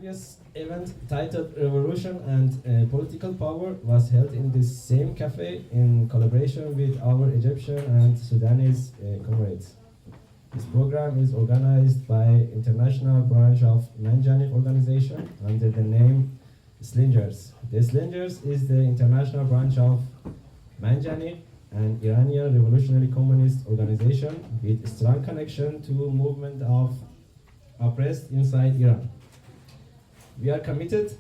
previous event titled Revolution and Political Power was held in this same cafe in collaboration with our Egyptian and Sudanese comrades. This program is organized by international branch of Manjanigh organization under the name Slingers. The Slingers is the international branch of Manjanigh, an Iranian Revolutionary Communist organization with strong connection to movement of oppressed inside Iran. We are committed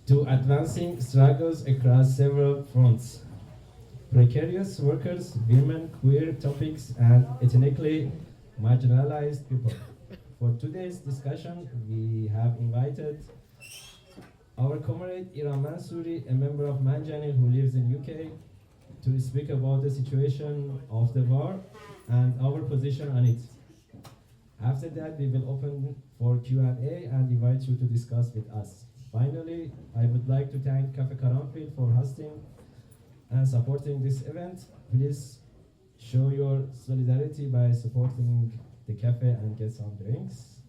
to advancing struggles across several fronts. Precarious workers, women, queer topics, and ethnically marginalized people. For today's discussion, we have invited our comrade Iran Mansouri, a member of Manjanigh who lives in UK, to speak about the situation of the war and our position on it. After that, we will open for Q&A and invite you to discuss with us. Finally, I would like to thank Cafe Karanfil for hosting and supporting this event. Please show your solidarity by supporting the cafe and get some drinks.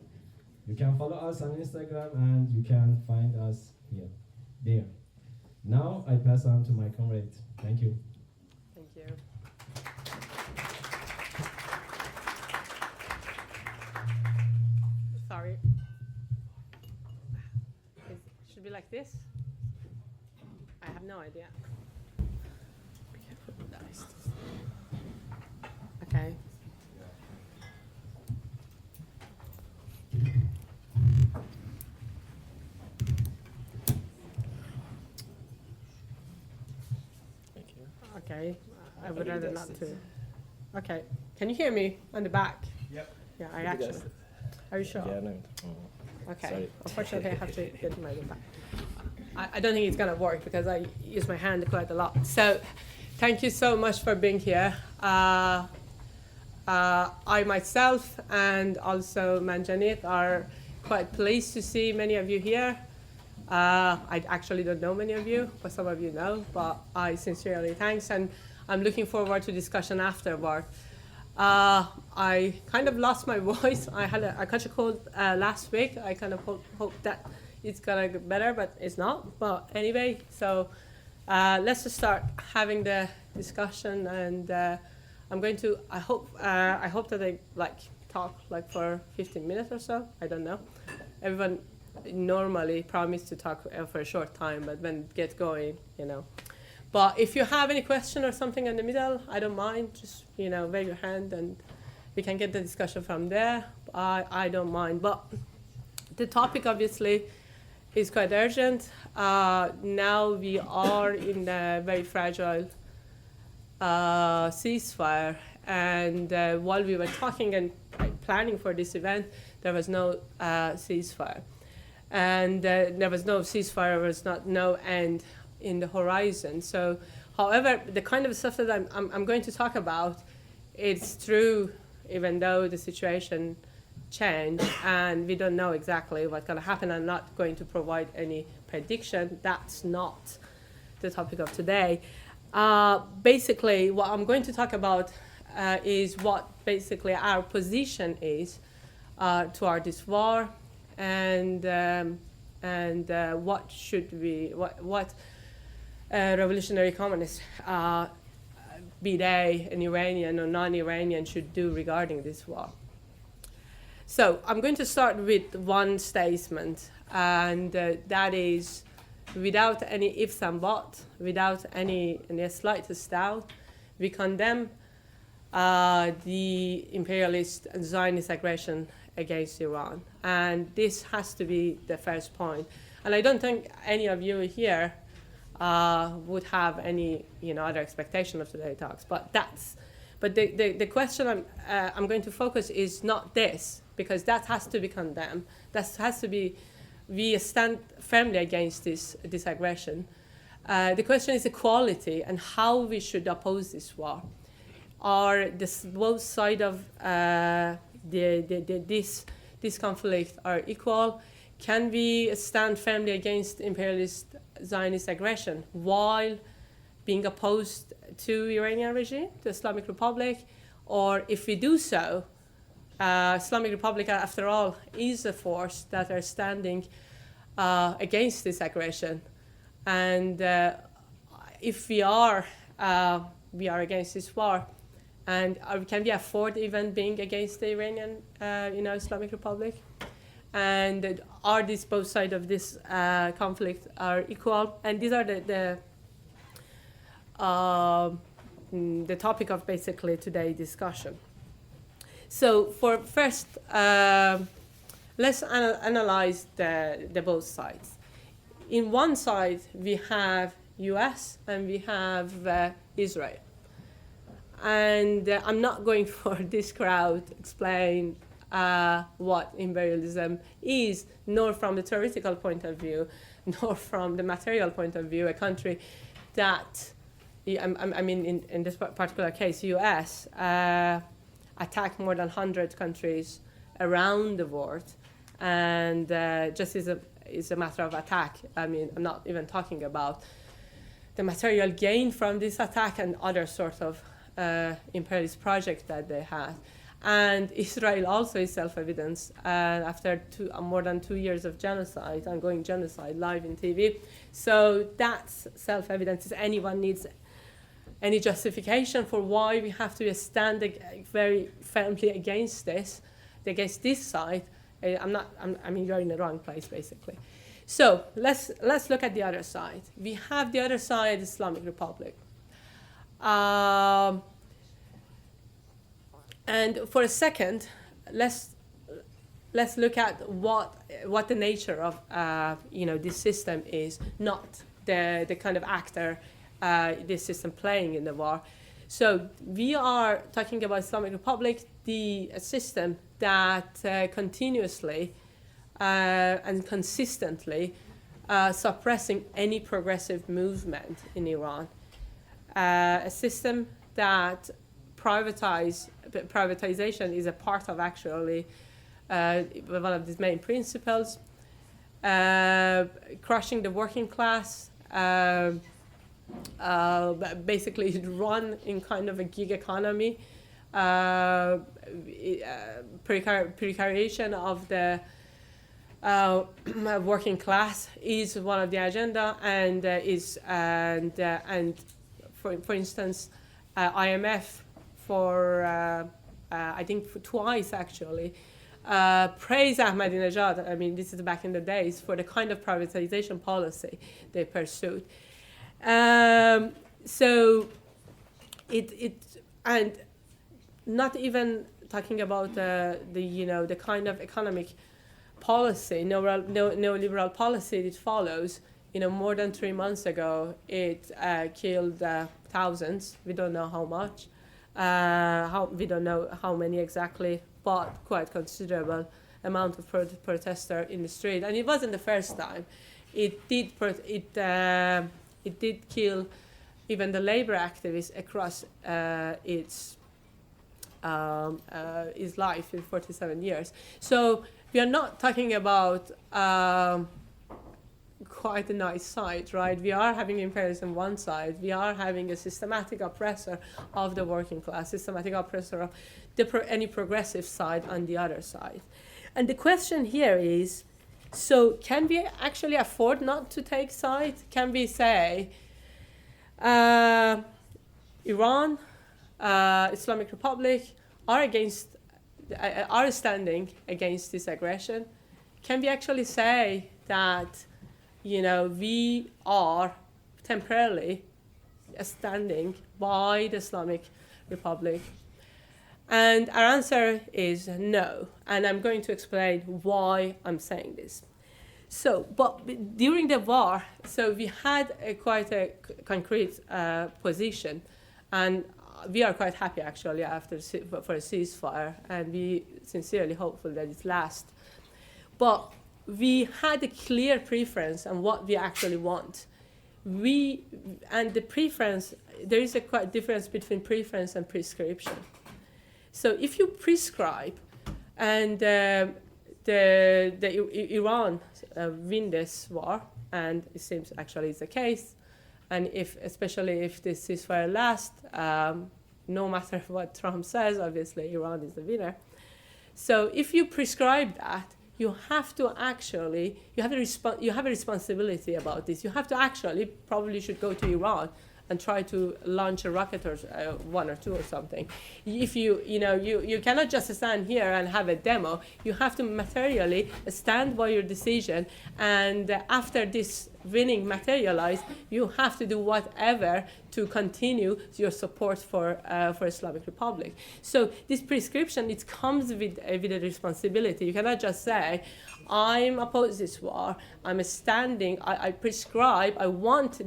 You can follow us on Instagram and you can find us there. Now I pass on to my comrade. Thank you. Thank you. Sorry. Should be like this? I have no idea. Be careful with the ice. Okay. Thank you. Okay. I would rather not to. Okay. Can you hear me on the back? Yep. Yeah, I actually. Are you sure? Yeah, no. Okay. Sorry. Unfortunately, I have to get my back. I don't think it's going to work because I use my hand quite a lot. So thank you so much for being here. I myself and also Manjanigh are quite pleased to see many of you here. I actually don't know many of you, but some of you know, but I sincerely thanks, and I'm looking forward to discussion afterward. I kind of lost my voice. I caught a cold last week. I kind of hope that it's gonna get better, but it's not. But anyway, so let's just start having the discussion, and I'm going to. I hope that I talk for 15 minutes or so. I don't know. Everyone normally promise to talk for a short time, but when it gets going, But if you have any question or something in the middle, I don't mind. Just wave your hand and we can get the discussion from there. I don't mind. But the topic obviously is quite urgent. Now we are in a very fragile ceasefire, and while we were talking and planning for this event, there was no ceasefire, and there was no ceasefire. There was no end in the horizon. So, however, the kind of stuff that I'm going to talk about, it's true, even though the situation changed and we don't know exactly what's going to happen. I'm not going to provide any prediction. That's not the topic of today. Basically, what I'm going to talk about is what basically our position is toward this war, and what should we, what revolutionary communists, be they an Iranian or non-Iranian, should do regarding this war. So I'm going to start with one statement, and that is, without any ifs and buts, without any slightest doubt, we condemn the imperialist and Zionist aggression against Iran. And this has to be the first point. And I don't think any of you here would have any other expectation of today's talks. But the question I'm going to focus is not this, because that has to be condemned. That has to be, we stand firmly against this aggression. The question is equality and how we should oppose this war. Are both sides of this conflict are equal? Can we stand firmly against imperialist Zionist aggression while being opposed to Iranian regime, the Islamic Republic? Or if we do so, Islamic Republic, after all, is a force that are standing against this aggression. And if we are against this war, and can we afford even being against the Iranian, Islamic Republic? And are these both sides of this conflict are equal? And these are the topic of basically today's discussion. So for first, let's analyze the both sides. In one side, we have US and we have Israel. And I'm not going for this crowd to explain what imperialism is, nor from the theoretical point of view, nor from the material point of view. A country that, in this particular case, US, attacked more than 100 countries around the world, and just is a matter of attack. I'm not even talking about the material gain from this attack and other sort of imperialist projects that they had. And Israel also is self-evident, after more than 2 years of genocide, ongoing genocide, live in TV. So that's self-evident. If anyone needs any justification for why we have to stand very firmly against this side, you're in the wrong place, basically. So let's look at the other side. We have the other side, Islamic Republic. And for a second, let's look at what the nature of this system is, not the kind of actor this system playing in the war. So we are talking about Islamic Republic, the system that continuously and consistently suppressing any progressive movement in Iran. A system that privatization is a part of, actually, one of these main principles, crushing the working class, basically run in kind of a gig economy, precariation of the working class is one of the agenda, and for instance, IMF I think twice actually praised Ahmadinejad. This is back in the days, for the kind of privatization policy they pursued. So and not even talking about the kind of economic policy, neoliberal policy it follows. More than 3 months ago, it killed thousands. We don't know how much. We don't know how many exactly, but quite considerable amount of protesters in the street. And it wasn't the first time. It did kill even the labor activists across its life in 47 years. So we are not talking about quite a nice side, right? We are having imperialism on one side. We are having a systematic oppressor of the working class, systematic oppressor of any progressive side on the other side. And the question here is, so can we actually afford not to take sides? Can we say Iran, Islamic Republic are standing against this aggression? Can we actually say that we are temporarily standing by the Islamic Republic? And our answer is no. And I'm going to explain why I'm saying this. So, but during the war, so we had quite a concrete position, and we are quite happy actually for a ceasefire, and we sincerely hopeful that it lasts. But we had a clear preference on what we actually want. And the preference, there is a quite difference between preference and prescription. So if you prescribe, and Iran win this war, and it seems actually it's the case, and especially if this ceasefire lasts, no matter what Trump says, obviously Iran is the winner. So if you prescribe that, you have to actually, you have a responsibility about this. You have to actually, probably should go to Iran and try to launch a rocket or one or two or something. If you cannot just stand here and have a demo. You have to materially stand by your decision, and after this winning materialize, you have to do whatever to continue your support for Islamic Republic. So this prescription, it comes with a responsibility. You cannot just say, I'm opposed this war, I'm standing, I prescribe, I want,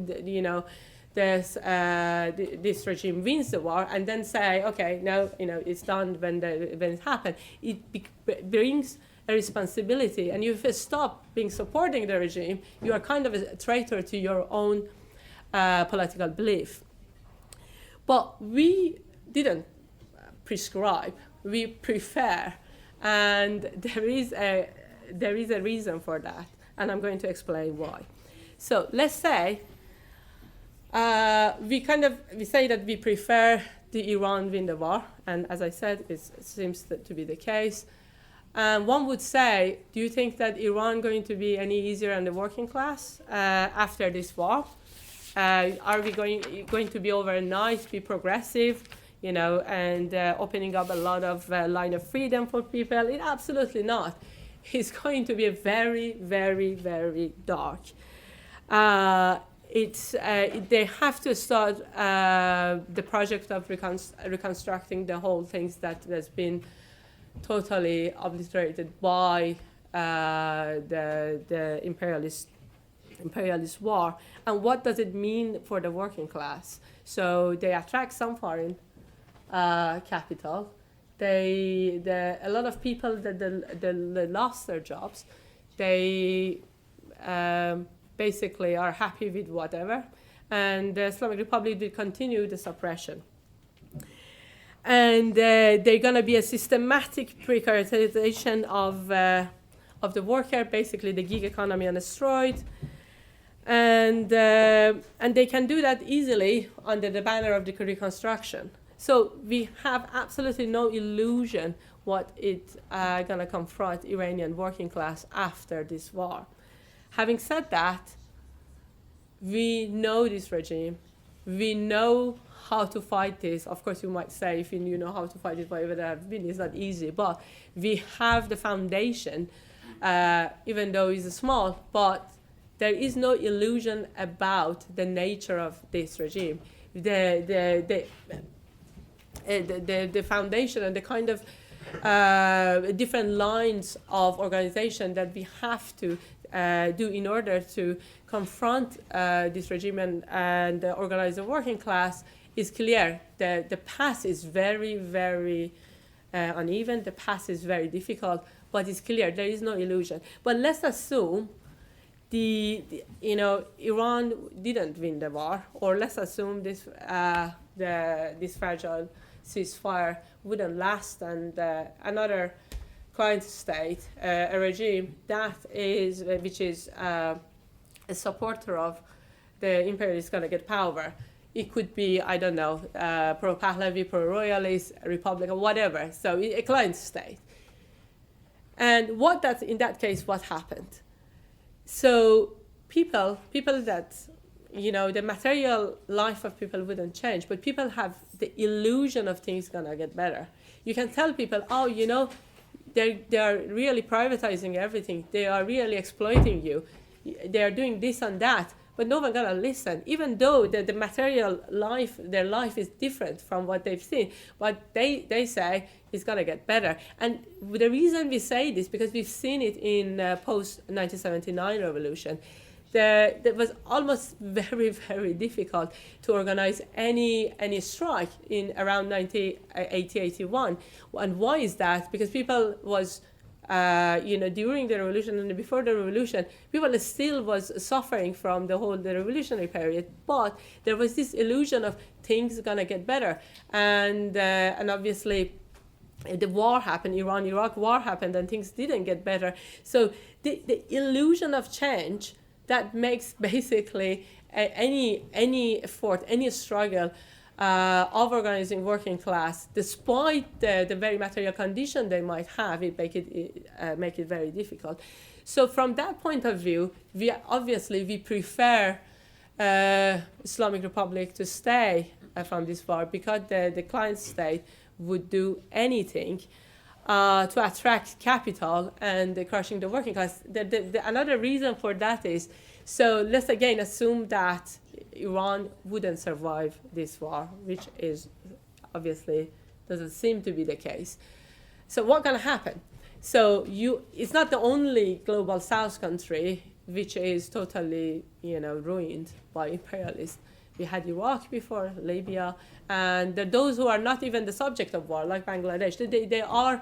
this regime wins the war, and then say, okay, now it's done when it happened. It brings a responsibility, and if you stop supporting the regime, you are kind of a traitor to your own political belief. But we didn't prescribe; we prefer, and there is a reason for that, and I'm going to explain why. So let's say. We say that we prefer the Iran win the war, and as I said, it seems to be the case. One would say, do you think that Iran going to be any easier on the working class after this war? Are we going to be overnight, be progressive, and opening up a lot of line of freedom for people? Absolutely not. It's going to be very, very, very dark. They have to start the project of reconstructing the whole things that has been totally obliterated by the imperialist war. And what does it mean for the working class? So they attract some foreign capital. A lot of people that lost their jobs, they basically are happy with whatever, and the Islamic Republic will continue the suppression. And they're going to be a systematic precarization of the worker, basically the gig economy on a steroid, and they can do that easily under the banner of the reconstruction. So we have absolutely no illusion what it's going to confront Iranian working class after this war. Having said that, we know this regime. We know how to fight this. Of course, you might say, if you know how to fight it, why would it have been? It's not easy. But we have the foundation, even though it's small, but there is no illusion about the nature of this regime. The foundation and the kind of different lines of organization that we have to do in order to confront this regime and organize the working class is clear. The path is very, very uneven. The path is very difficult, but it's clear. There is no illusion. But let's assume Iran didn't win the war, or let's assume this fragile ceasefire wouldn't last, and another client state, a regime which is a supporter of the imperialist is going to get power. It could be, I don't know, pro-Pahlavi, pro-royalist, Republican, whatever. So a client state. And in that case, what happened? So people that, the material life of people wouldn't change, but people have the illusion of things going to get better. You can tell people, they are really privatizing everything. They are really exploiting you. They are doing this and that, but no one gonna listen. Even though the material life, their life is different from what they've seen, but they say it's gonna get better. And the reason we say this, because we've seen it in post 1979 revolution. That was almost very, very difficult to organize any strike in around 1980-81. And why is that? Because people was, during the revolution and before the revolution, people still was suffering from the revolutionary period. But there was this illusion of things gonna get better, and obviously the war happened, Iran-Iraq war happened, and things didn't get better. So the illusion of change that makes basically any effort, any struggle of organizing working class, despite the very material condition they might have, it make it very difficult. So from that point of view, we prefer Islamic Republic to stay from this war, because the client state would do anything to attract capital and crushing the working class. Another reason for that is, so let's again assume that Iran wouldn't survive this war, which is obviously doesn't seem to be the case. So what's going to happen? So it's not the only global South country which is totally, ruined by imperialists. We had Iraq before, Libya, and those who are not even the subject of war, like Bangladesh. There are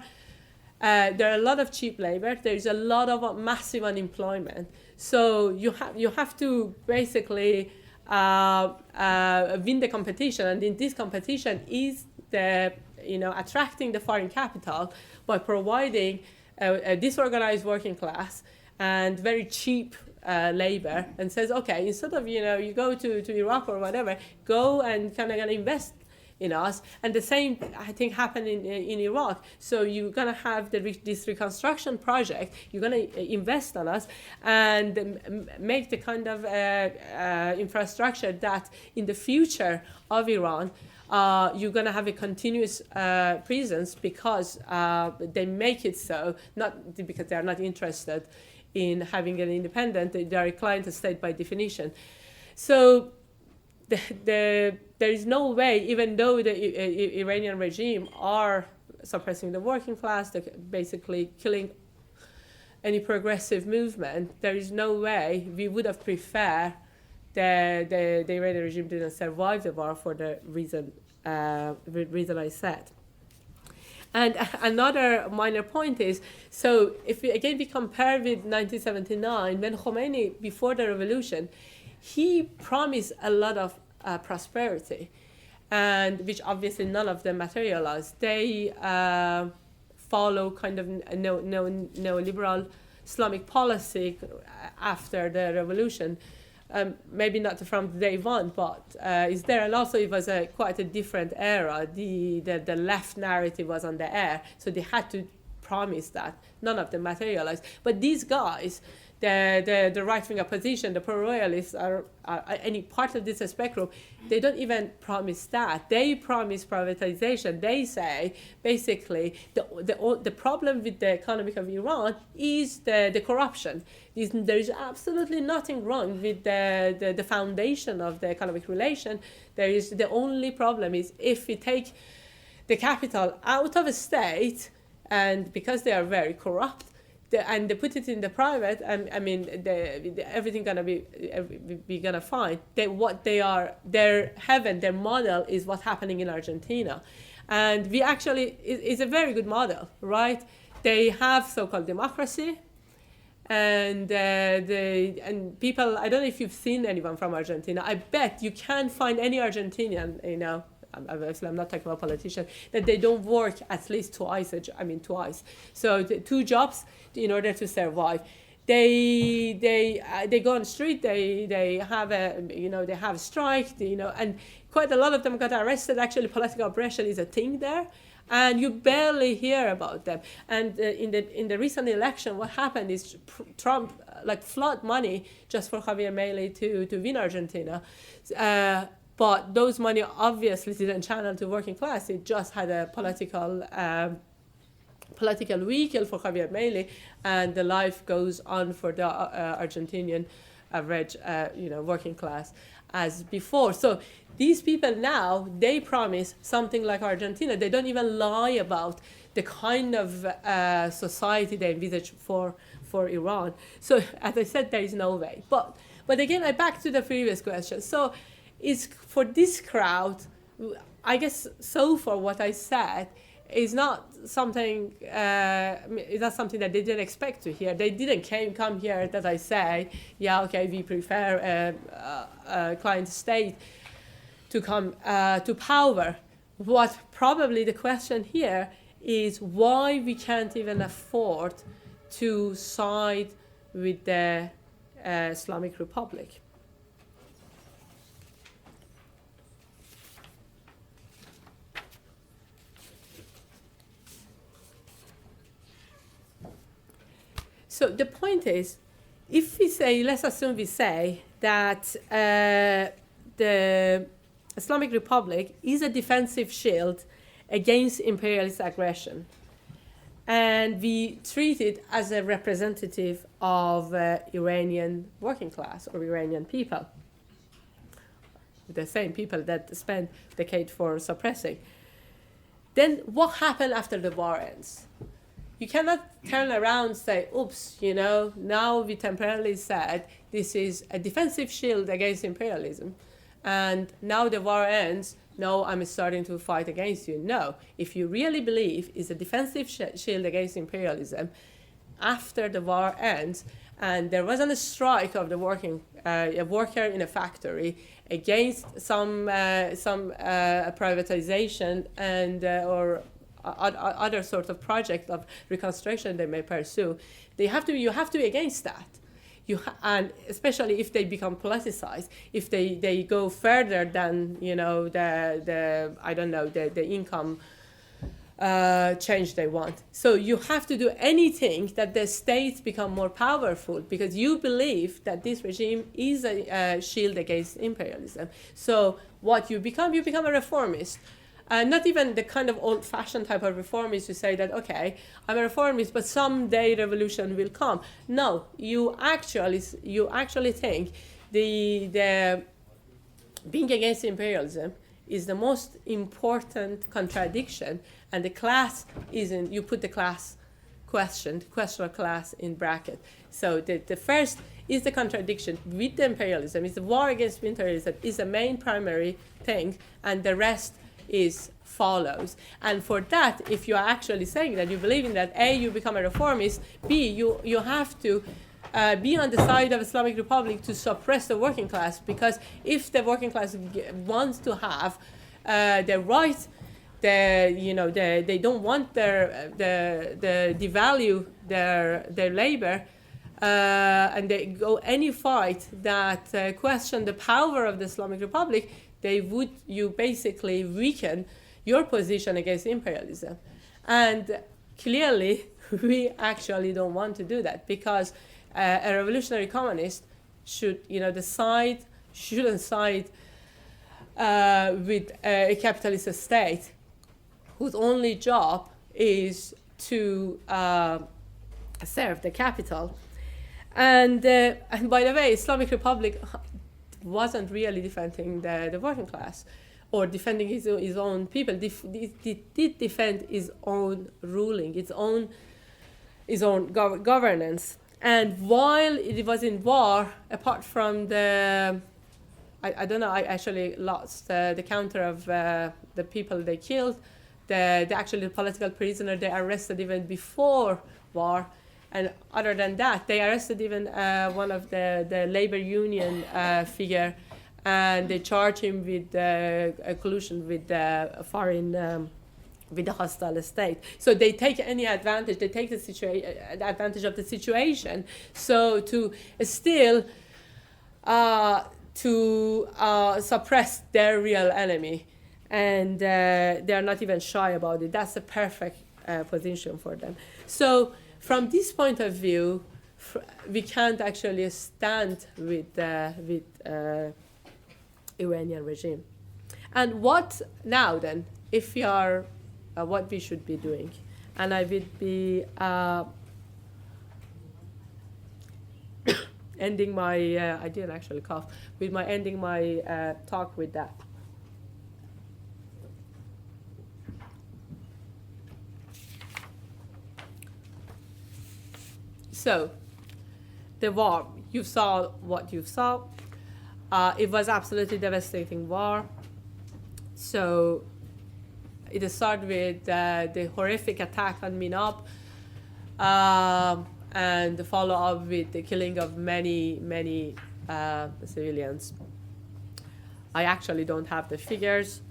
a lot of cheap labor. There is a lot of massive unemployment. So you have to basically win the competition, and in this competition is attracting the foreign capital by providing a disorganized working class and very cheap labor, and says, okay, instead of you go to Iraq or whatever, go and kind of invest in us. And the same, I think, happened in Iraq. So you're going to have this reconstruction project, you're going to invest on us and make the kind of infrastructure that in the future of Iran, you're going to have a continuous presence, because they make it so, not because they are not interested in having an independent, they are a client state by definition. So there is no way, even though the Iranian regime are suppressing the working class, they're basically killing any progressive movement, there is no way we would have preferred the Iranian regime didn't survive the war for the reason I said. And another minor point is, so if we compare with 1979, when Khomeini, before the revolution, he promised a lot of prosperity, and which obviously none of them materialized. They follow kind of neoliberal Islamic policy after the revolution. Maybe not from day one, but is there, and also it was quite a different era. The left narrative was on the air, so they had to promise that. None of them materialized. But these guys, the right-wing opposition, the pro-royalists, are any part of this spectrum, they don't even promise that. They promise privatization. They say, basically, the problem with the economy of Iran is the corruption. There is absolutely nothing wrong with the foundation of the economic relation. The only problem is if we take the capital out of a state, and because they are very corrupt, and they put it in the private, everything gonna be gonna fine. Their heaven, their model is what's happening in Argentina, and we actually is a very good model, right? They have so-called democracy, and people. I don't know if you've seen anyone from Argentina. I bet you can't find any Argentinian, I'm not talking about politicians, that they don't work at least twice. So 2 jobs in order to survive. They go on the street. They have a strike. And quite a lot of them got arrested. Actually, political oppression is a thing there, and you barely hear about them. And in the recent election, what happened is Trump flood money just for Javier Milei to win Argentina. But those money obviously didn't channel to working class. It just had a political vehicle for Javier Milei, and the life goes on for the Argentinian average, working class as before. So these people now, they promise something like Argentina. They don't even lie about the kind of society they envisage for Iran. So as I said, there is no way. But again, I back to the previous question. So is for this crowd, I guess so far what I said is not something that they didn't expect to hear. They didn't come here that I say, yeah, okay, we prefer a client state to come to power. What probably the question here is why we can't even afford to side with the Islamic Republic. So the point is, if we say, let's assume we say that the Islamic Republic is a defensive shield against imperialist aggression, and we treat it as a representative of Iranian working class or Iranian people, the same people that spent decades for suppressing, then what happened after the war ends? You cannot turn around and say, oops, now we temporarily said this is a defensive shield against imperialism, and now the war ends, no, I'm starting to fight against you. No, if you really believe it's a defensive shield against imperialism, after the war ends, and there wasn't a strike of the a worker in a factory against some privatization and or other sort of project of reconstruction they may pursue, you have to be against that. And especially if they become politicized, if they go further than the income change they want. So you have to do anything that the states become more powerful, because you believe that this regime is a shield against imperialism. So what you become a reformist. Not even the kind of old-fashioned type of reformist to say that, okay, I'm a reformist, but someday revolution will come. No, you actually think the being against imperialism is the most important contradiction, and the class isn't. You put the class question of class in bracket. So the first is the contradiction with the imperialism. Is the war against imperialism is the main primary thing, and the rest is follows. And for that, if you are actually saying that you believe in that, A, you become a reformist, B, you have to be on the side of Islamic Republic to suppress the working class, because if the working class wants to have their right, they don't want the devalue their labor, and they go any fight that question the power of the Islamic Republic, you basically weaken your position against imperialism. And clearly, we actually don't want to do that, because a revolutionary communist shouldn't side with a capitalist state whose only job is to serve the capital. And by the way, Islamic Republic wasn't really defending the working class or defending his own people. It did defend his own ruling, its own governance. And while it was in war, apart from I don't know, I actually lost the counter of the people they killed, the political prisoner they arrested even before war. And other than that, they arrested even one of the labor union figure, and they charged him with collusion with the foreign, with the hostile state. So they take any advantage. They take the advantage of the situation. So to still suppress their real enemy, and they are not even shy about it. That's the perfect position for them. So from this point of view, we can't actually stand with Iranian regime. And what now then, if we are, what we should be doing? And I would be ending my, I didn't actually cough, ending my talk with that. So, the war, you saw what you saw. It was absolutely devastating war. So, it started with the horrific attack on Minab, and follow up with the killing of many civilians. I actually don't have the figures.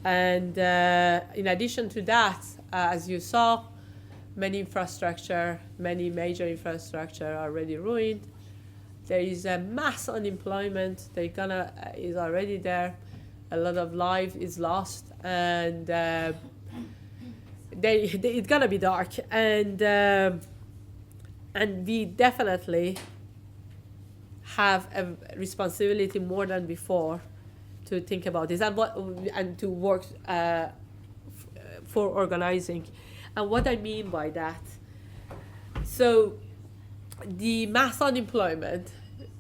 And in addition to that, as you saw, many major infrastructure are already ruined. There is a mass unemployment. Is already there. A lot of life is lost, and it's gonna be dark. And And we definitely have a responsibility more than before to think about this and to work for organizing. And what I mean by that, so the mass unemployment,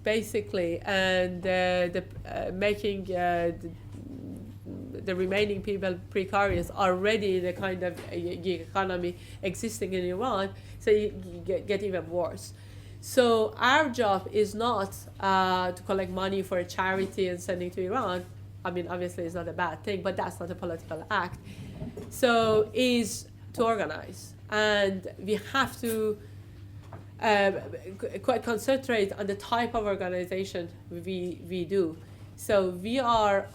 basically, and making the remaining people precarious already the kind of gig economy existing in Iran, so you get even worse. So our job is not to collect money for a charity and sending to Iran. I mean, obviously it's not a bad thing, but that's not a political act. So is to organize. And we have to quite concentrate on the type of organization we do. So we're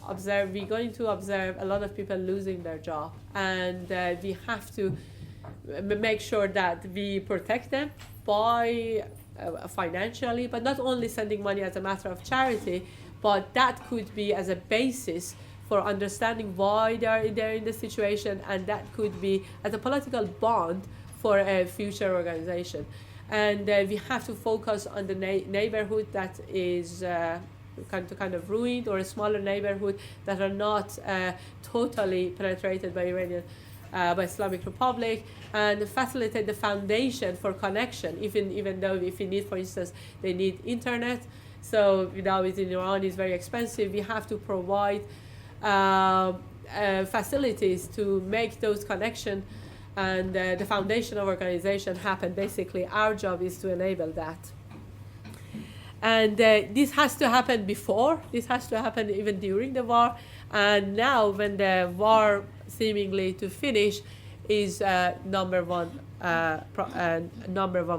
going to observe a lot of people losing their job, and we have to make sure that we protect them by financially, but not only sending money as a matter of charity, but that could be as a basis for understanding why they're in the situation, and that could be as a political bond for a future organization. And we have to focus on the neighborhood that is kind of ruined, or a smaller neighborhood that are not totally penetrated by by Islamic Republic, and facilitate the foundation for connection, even though if you need, for instance, they need internet. So now in Iran is very expensive. We have to provide facilities to make those connections and the foundation of organization happen. Basically, our job is to enable that. And this has to happen before. This has to happen even during the war. And now, when the war seemingly to finish, is number one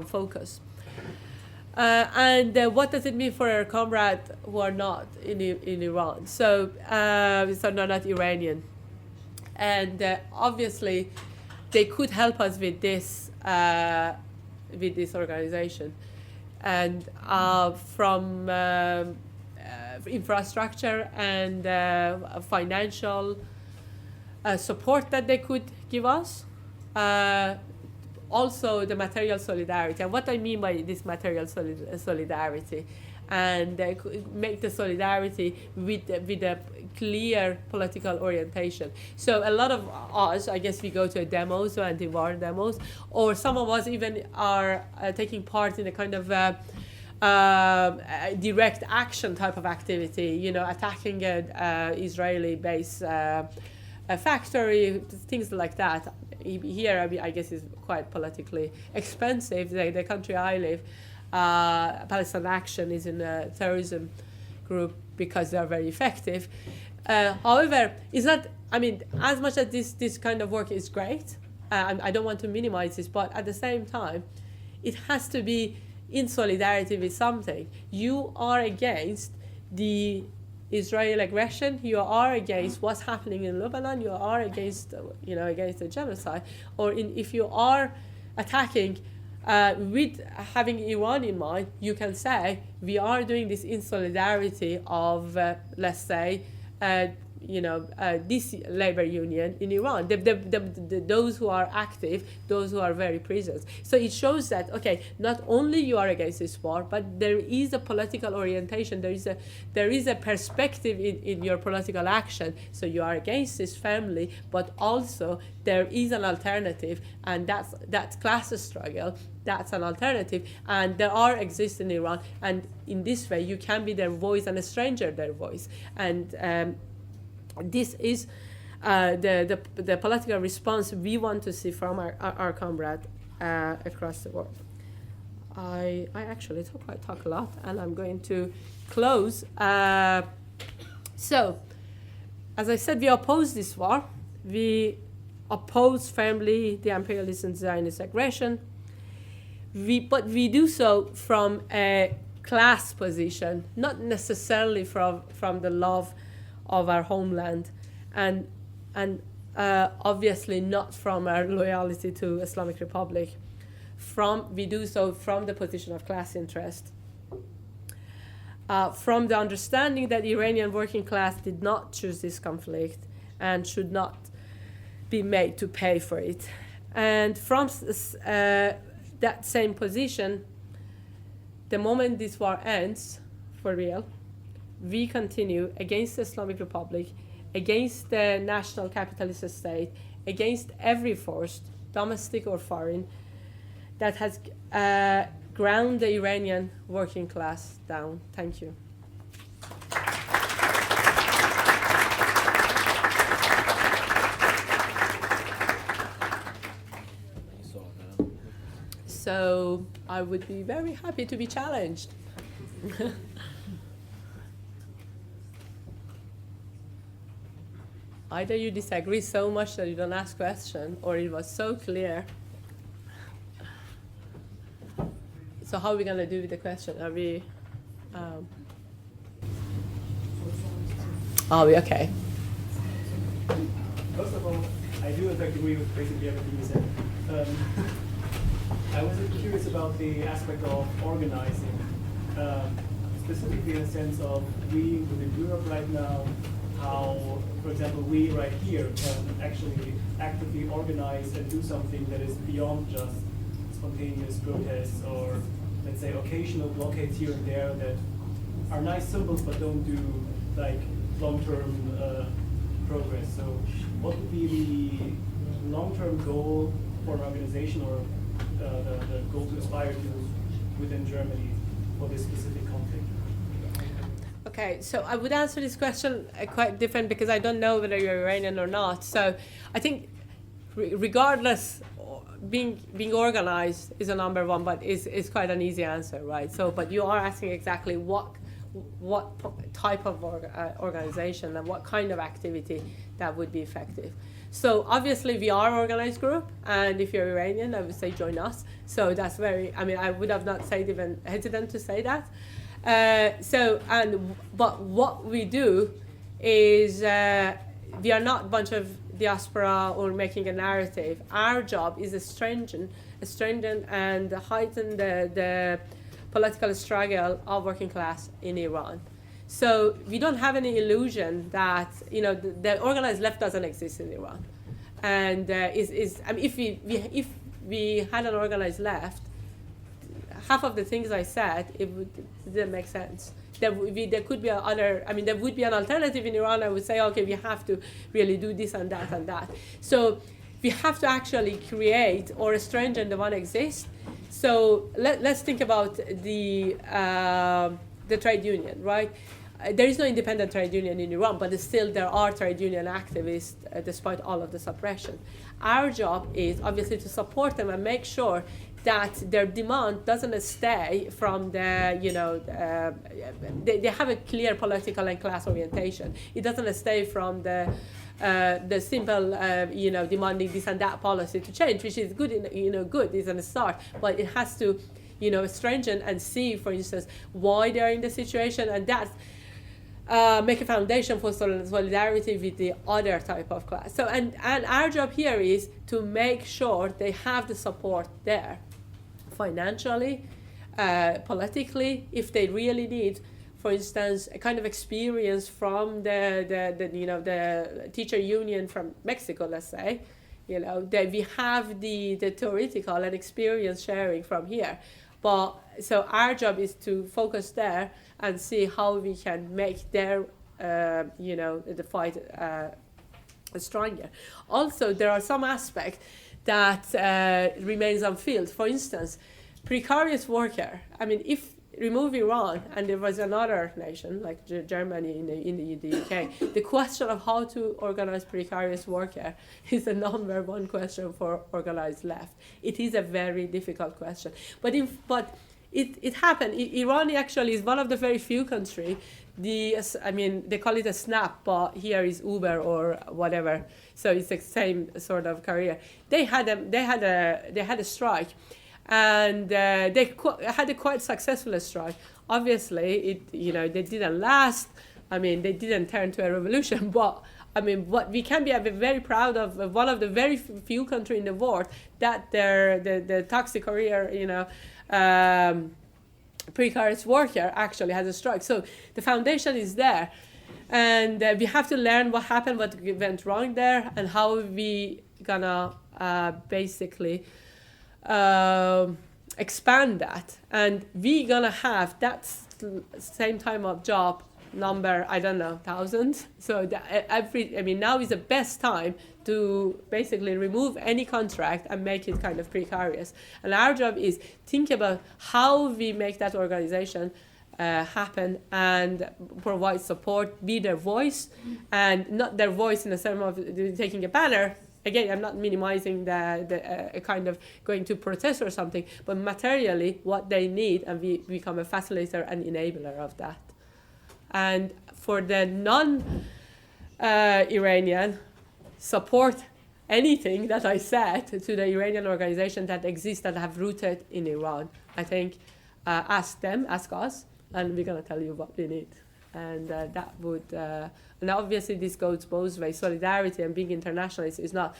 focus. And what does it mean for our comrades who are not in Iran? So not Iranian, and obviously they could help us with this organization, and from infrastructure and financial support that they could give us. Also the material solidarity. And what I mean by this material solidarity, and make the solidarity with a clear political orientation. So a lot of us, I guess, we go to demos or anti-war demos, or some of us even are taking part in a kind of direct action type of activity, attacking an Israeli base a factory, things like that. Here, I guess, is quite politically expensive. The country I live, Palestine Action, is in a terrorism group because they are very effective. However, it's not. I mean, as much as this kind of work is great, I don't want to minimize this, but at the same time, it has to be in solidarity with something. You are against the Israeli aggression, you are against what's happening in Lebanon, you are against the genocide, or if you are attacking with having Iran in mind, you can say we are doing this in solidarity of let's say this labor union in Iran, those who are active, those who are very present. So it shows that, okay, not only you are against this war, but there is a political orientation, there is a perspective in your political action. So you are against this family, but also there is an alternative, and that's class struggle. That's an alternative, and there exists in Iran, and in this way you can be their voice and a stranger their voice. And this is the political response we want to see from our comrades across the world. I actually talk a lot, and I'm going to close. So, as I said, we oppose this war. We oppose firmly the imperialist and Zionist aggression. But we do so from a class position, not necessarily from the love of our homeland, and obviously not from our loyalty to Islamic Republic. We do so from the position of class interest, from the understanding that Iranian working class did not choose this conflict and should not be made to pay for it. And from that same position, the moment this war ends, for real, we continue against the Islamic Republic, against the national capitalist state, against every force, domestic or foreign, that has ground the Iranian working class down. Thank you. So I would be very happy to be challenged. Either you disagree so much that you don't ask questions, or it was so clear. So how are we going to do with the question? Are we... Are we okay? First of all, I do in fact agree with basically everything you said. I was curious about the aspect of organizing, specifically in the sense of we within Europe right now, how, for example, we right here can actually actively organize and do something that is beyond just spontaneous protests or, let's say, occasional blockades here and there that are nice symbols but don't do like long-term progress. So what would be the long-term goal for an organization, or the goal to aspire to within Germany for this specific conflict? Okay, so I would answer this question quite different because I don't know whether you're Iranian or not. So I think regardless, being organized is a number one, but is quite an easy answer, right? So, but you are asking exactly what type of organization and what kind of activity that would be effective. So obviously we are an organized group, and if you're Iranian, I would say join us. So that's very, I mean, I would have not said, even hesitant to say that. But what we do is we are not a bunch of diaspora or making a narrative. Our job is to strengthen and heighten the political struggle of working class in Iran. So we don't have any illusion that the organized left doesn't exist in Iran, and I mean, if we had an organized left, half of the things I said didn't make sense. There could be there would be an alternative in Iran. I would say, okay, we have to really do this and that and that. So we have to actually create or strengthen the one exists. So let's think about the trade union, right? There is no independent trade union in Iran, but still there are trade union activists despite all of the suppression. Our job is obviously to support them and make sure that their demand doesn't stay from they have a clear political and class orientation. It doesn't stay from the simple, demanding this and that policy to change, which is good, good is a start, but it has to, strengthen and see, for instance, why they're in the situation, and that's make a foundation for solidarity with the other type of class. So, and our job here is to make sure they have the support there, financially, politically, if they really need, for instance, a kind of experience from the teacher union from Mexico, let's say, that we have the theoretical and experience sharing from here. But so our job is to focus there and see how we can make their, the fight stronger. Also, there are some aspects that remains unfilled. For instance, precarious worker. I mean, if remove Iran and there was another nation like Germany in the UK, the question of how to organize precarious worker is the number one question for organized left. It is a very difficult question, but it happened. Iran actually is one of the very few countries. They call it a snap, but here is Uber or whatever. So it's the same sort of career. They had a strike. And they had a quite successful strike. Obviously, they didn't last. I mean, they didn't turn to a revolution. But I mean, what we can be very proud of one of the very few countries in the world that the taxi career, precarious worker actually has a strike. So the foundation is there, and we have to learn what happened, what went wrong there, and how we gonna basically expand that, and we gonna have that same time of job number, I don't know, thousands. So now is the best time to basically remove any contract and make it kind of precarious. And our job is think about how we make that organization happen and provide support, be their voice, and not their voice in the sense of taking a banner. Again, I'm not minimizing the kind of going to protest or something, but materially what they need, and we become a facilitator and enabler of that. And for the non-Iranian, support anything that I said to the Iranian organization that exists that have rooted in Iran. I think ask us, and we're going to tell you what we need. And that would, and obviously this goes both ways. Solidarity and being internationalist is not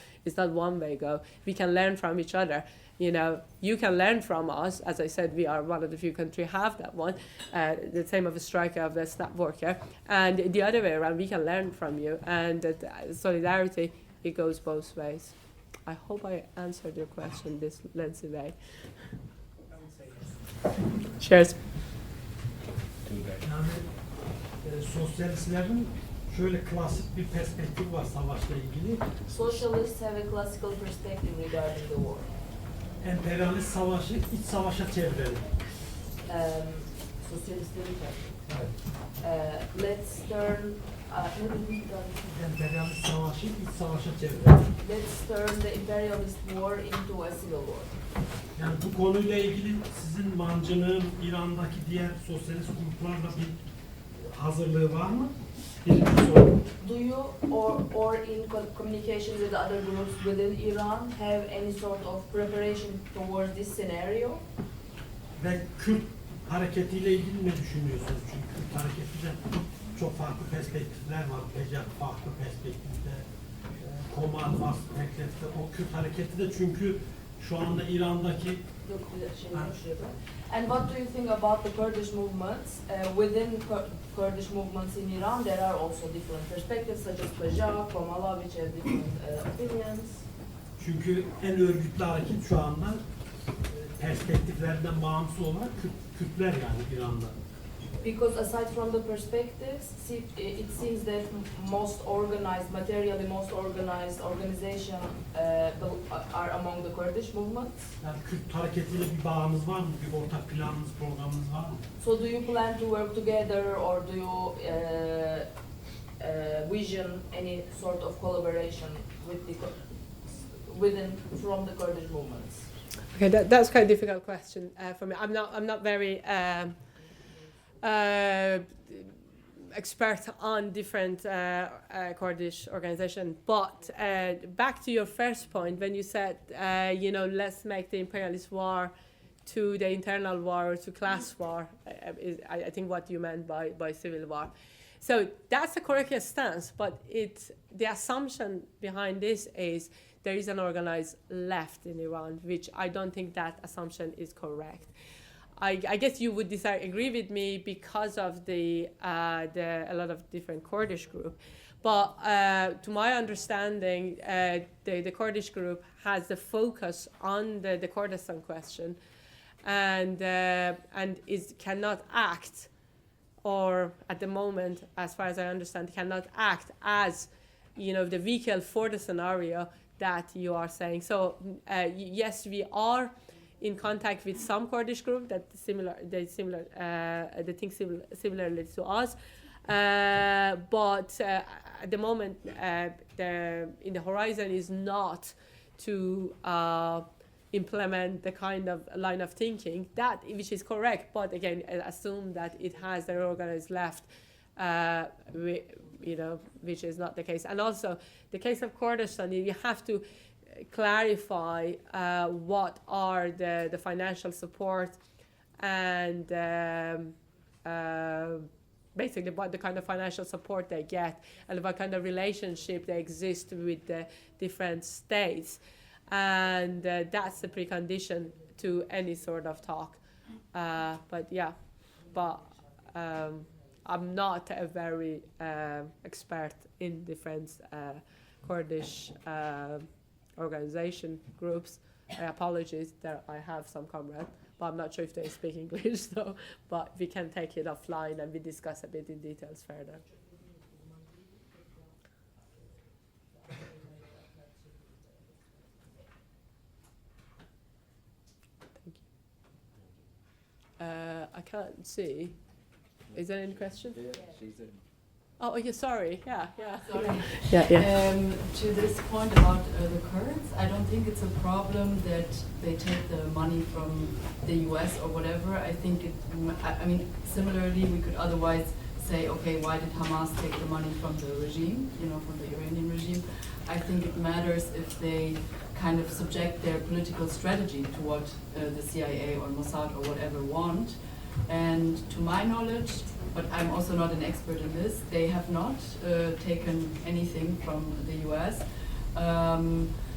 one way go. We can learn from each other. You know, you can learn from us. As I said, we are one of the few countries have that one. The same of a striker, of a snap worker. And the other way around, we can learn from you. And solidarity, it goes both ways. I hope I answered your question this lengthy way. I would say yes. Cheers. Yani sosyalistlerin şöyle klasik bir perspektif var savaşla ilgili. Socialists have a classical perspective regarding the war. Emperyalist savaşı iç savaşa çevirelim. Sosyalistlerin Evet. let's turn Emperyalist savaşı iç savaşa çevirelim. let's turn the imperialist war into a civil war. Yani bu konuyla ilgili sizin Manjanigh'ın İran'daki diğer sosyalist gruplarla bir hazırlığı var mı? Birinci soru. Do you or in communication with other groups within Iran have any sort of preparation towards this scenario? Ve Kürt hareketiyle ilgili ne düşünüyorsunuz? Çünkü Kürt hareketinde çok farklı perspektifler var. Pecah farklı perspektifte, Koman farklı perspektifte. O Kürt hareketi de çünkü şu anda İran'daki And what do you think about the Kurdish movements? Within Kurdish movements in Iran, there are also different perspectives, such as Pajak, Komala, which have different opinions. çünkü en örgütlü hareket şu anda perspektiflerden bağımsız olarak Kürtler yani İran'da. Because aside from the perspectives, it seems that materially most organized organization are among the Kurdish movements. Yani Kürt hareketiyle bir bağınız var mı? Bir ortak planınız, programınız var mı? So do you plan to work together, or do you vision any sort of collaboration from the Kurdish movements? Okay, that's quite a difficult question for me. I'm not very expert on different Kurdish organizations. But back to your first point, when you said, let's make the imperialist war to the internal war or to class war, I think what you meant by civil war. So that's the correct stance, but the assumption behind this is there is an organized left in Iran, which I don't think that assumption is correct. I guess you would agree with me because of a lot of different Kurdish group, but to my understanding, the Kurdish group has the focus on the Kurdistan question, and cannot act, or at the moment, as far as I understand, cannot act as the vehicle for the scenario that you are saying. So yes, we are in contact with some Kurdish group that they think similarly to us, but at the moment, in the horizon is not to implement the kind of line of thinking which is correct, but again, assume that it has their organized left, which is not the case. And also, the case of Kurdistan, you have to clarify what are the financial support and basically what the kind of financial support they get and what kind of relationship they exist with the different states. And that's the precondition to any sort of talk. But I'm not a very expert in different Kurdish organization groups. I apologize that I have some comrades, but I'm not sure if they speak English. So, but we can take it offline and we discuss a bit in details further. Thank you. I can't see. Is there any question? Yeah, she's in. Oh, yeah, sorry. Yeah. Sorry. Yeah. To this point about the Kurds, I don't think it's a problem that they take the money from the US or whatever. I think I mean, similarly, we could otherwise say, okay, why did Hamas take the money from the regime, from the Iranian regime? I think it matters if they kind of subject their political strategy to what the CIA or Mossad or whatever want. And to my knowledge, but I'm also not an expert in this, they have not taken anything from the US.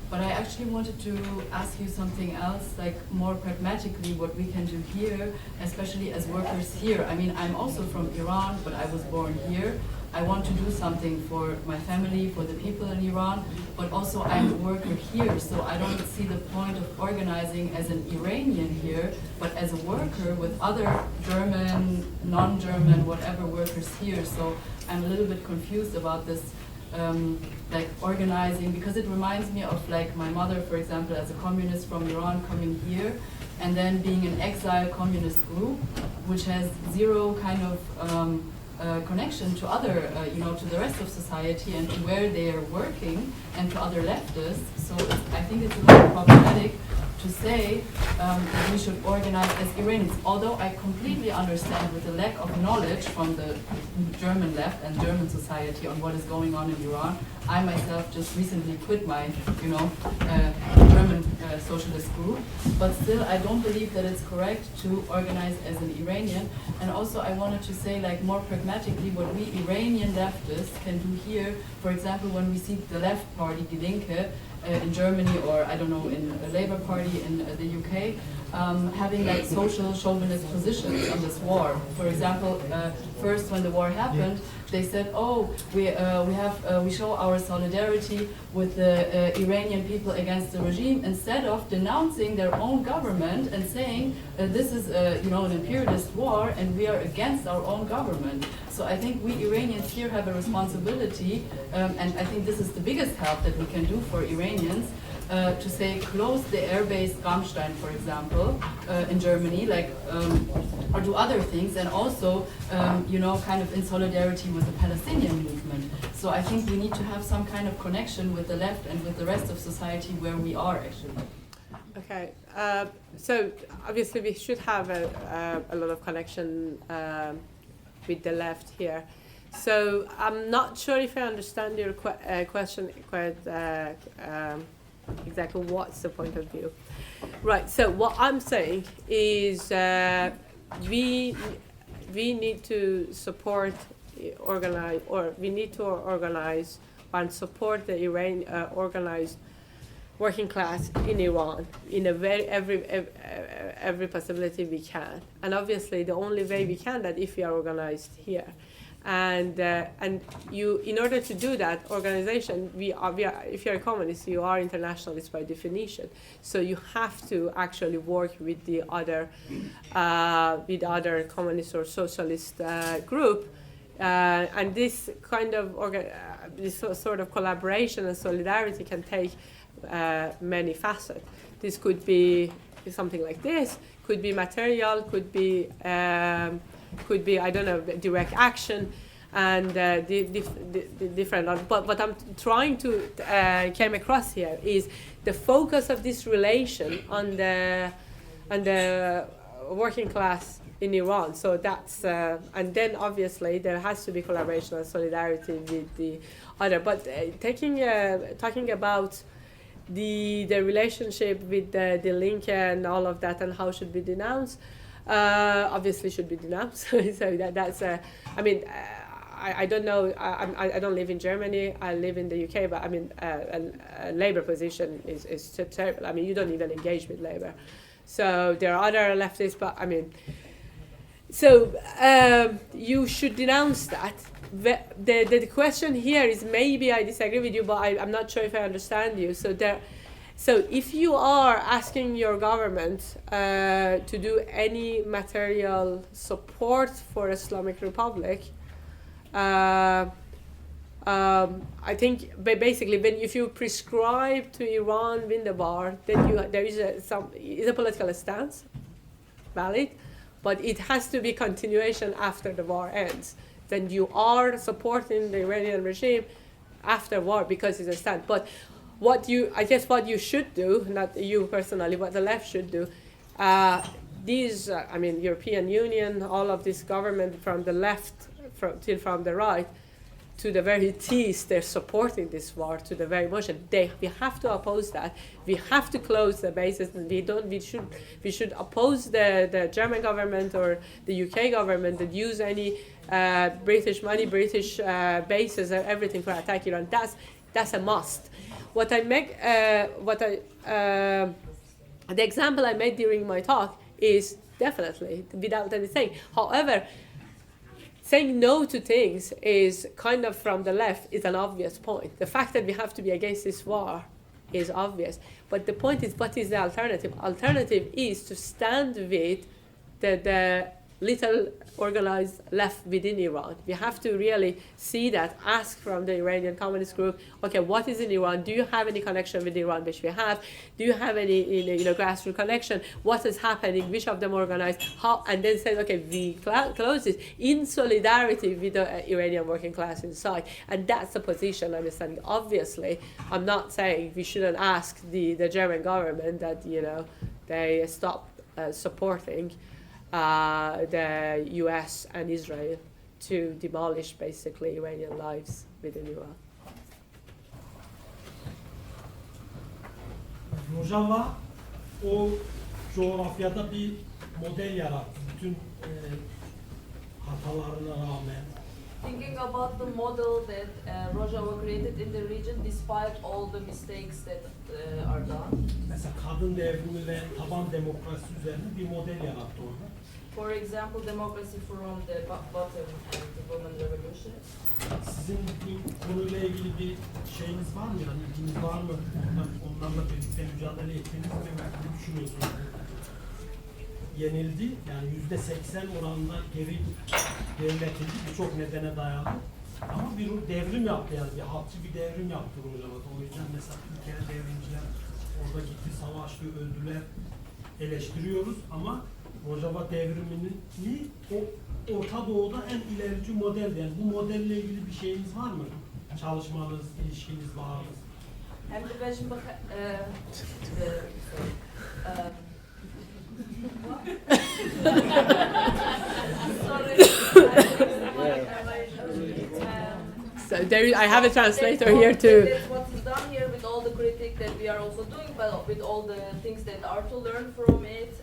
But I actually wanted to ask you something else, like more pragmatically what we can do here, especially as workers here. I mean, I'm also from Iran, but I was born here. I want to do something for my family, for the people in Iran, but also I'm a worker here, so I don't see the point of organizing as an Iranian here, but as a worker with other German, non-German, whatever workers here. So I'm a little bit confused about this, like organizing, because it reminds me of like my mother, for example, as a communist from Iran coming here, and then being an exile communist group, which has zero kind of connection to other, to the rest of society and to where they are working and to other leftists. So I think it's a little problematic to say that we should organize as Iranians, although I completely understand with the lack of knowledge from the German left and German society on what is going on in Iran. I myself just recently quit my, German socialist group, but still I don't believe that it's correct to organize as an Iranian. And also I wanted to say, like, more pragmatically, what we Iranian leftists can do here, for example, when we see the left party, Die Linke, in Germany, or I don't know, in a Labour Party in the UK, having like social chauvinist positions on this war. For example, first when the war happened, they said, "Oh, we show our solidarity with the Iranian people against the regime," instead of denouncing their own government and saying this is an imperialist war and we are against our own government. So I think we Iranians here have a responsibility, and I think this is the biggest help that we can do for Iranians, to say close the airbase Ramstein, for example, in Germany, like, or do other things, and also, kind of in solidarity with the Palestinian movement. So I think we need to have some kind of connection with the left and with the rest of society where we are actually. Okay, so obviously we should have a lot of connection with the left here. So I'm not sure if I understand your question quite exactly. What's the point of view? Right, so what I'm saying is we need to support, organize, or we need to organize and support the organized working class in Iran in a every possibility we can, and obviously the only way we can that if we are organized here, and you, in order to do that organization, we are if you're a communist, you are internationalist by definition, so you have to actually work with the other communist or socialist group, and this kind of this sort of collaboration and solidarity can take many facets. This could be something like this, could be material, could be I don't know, direct action, and the different. But what I'm trying to came across here is the focus of this relation on the working class in Iran. So that's and then obviously there has to be collaboration and solidarity with the other. But talking about the relationship with the Linke and all of that and how should be denounced, obviously should be denounced. So that's I mean, I don't know, I don't live in Germany, I live in the UK, but I mean a Labour position is terrible. I mean, you don't even engage with Labour. So there are other leftists, but I mean, so you should denounce that. The question here is, maybe I disagree with you, but I'm not sure if I understand you. So So if you are asking your government to do any material support for Islamic Republic, I think basically if you prescribe to Iran win the war, then there is a political stance, valid, but it has to be continuation after the war ends. Then you are supporting the Iranian regime after war because it's a stand. But what you should do, not you personally, what the left should do, European Union, all of this government from the left till from the right, to the very teeth, they're supporting this war to the very motion. We have to oppose that. We have to close the bases, and we should oppose the German government or the UK government that use any British money, British bases, and everything for attack Iran. That's a must. The example I made during my talk is definitely without anything. However, saying no to things is kind of from the left is an obvious point. The fact that we have to be against this war is obvious. But the point is, what is the alternative? Alternative is to stand with the little organized left within Iran. We have to really see that, ask from the Iranian Communist Group, okay, what is in Iran? Do you have any connection with Iran, which we have? Do you have any grassroots connection? What is happening? Which of them organized? How? And then say, okay, we close this in solidarity with the Iranian working class inside. And that's the position I'm standing. Obviously, I'm not saying we shouldn't ask the German government that, they stop supporting the US and Israel to demolish basically Iranian lives within Iran. Rojava o coğrafyada bir model yarattı. Bütün hatalarına rağmen. Thinking about the model that Rojava created in the region, despite all the mistakes that are done. Mesela kadın devrimi ve taban demokrasi üzerine bir model yarattı orada. For example, democracy from the bottom and the women revolution. Sizin bu konuyla ilgili bir şeyiniz var mı? Yani ilginiz var mı? Onlarla birlikte mücadele ettiğiniz ve belki düşünüyorsunuz. Yenildi. Yani %80 oranında geri devletildi. Birçok nedene dayalı. Ama bir devrim yaptı, yani bir halkçı bir devrim yaptı Rojava'da. O yüzden mesela bir kere devrimciler orada gitti, savaştı, öldüler. Eleştiriyoruz ama Rojava devrimini o Orta Doğu'da en ilerici modeldi. Yani bu modelle ilgili bir şeyiniz var mı? Çalışmanız, ilişkiniz var mı? Hem de ben şimdi So I have a translator here too. That's what is done here with all the critique that we are also doing, but with all the things that are to learn from it.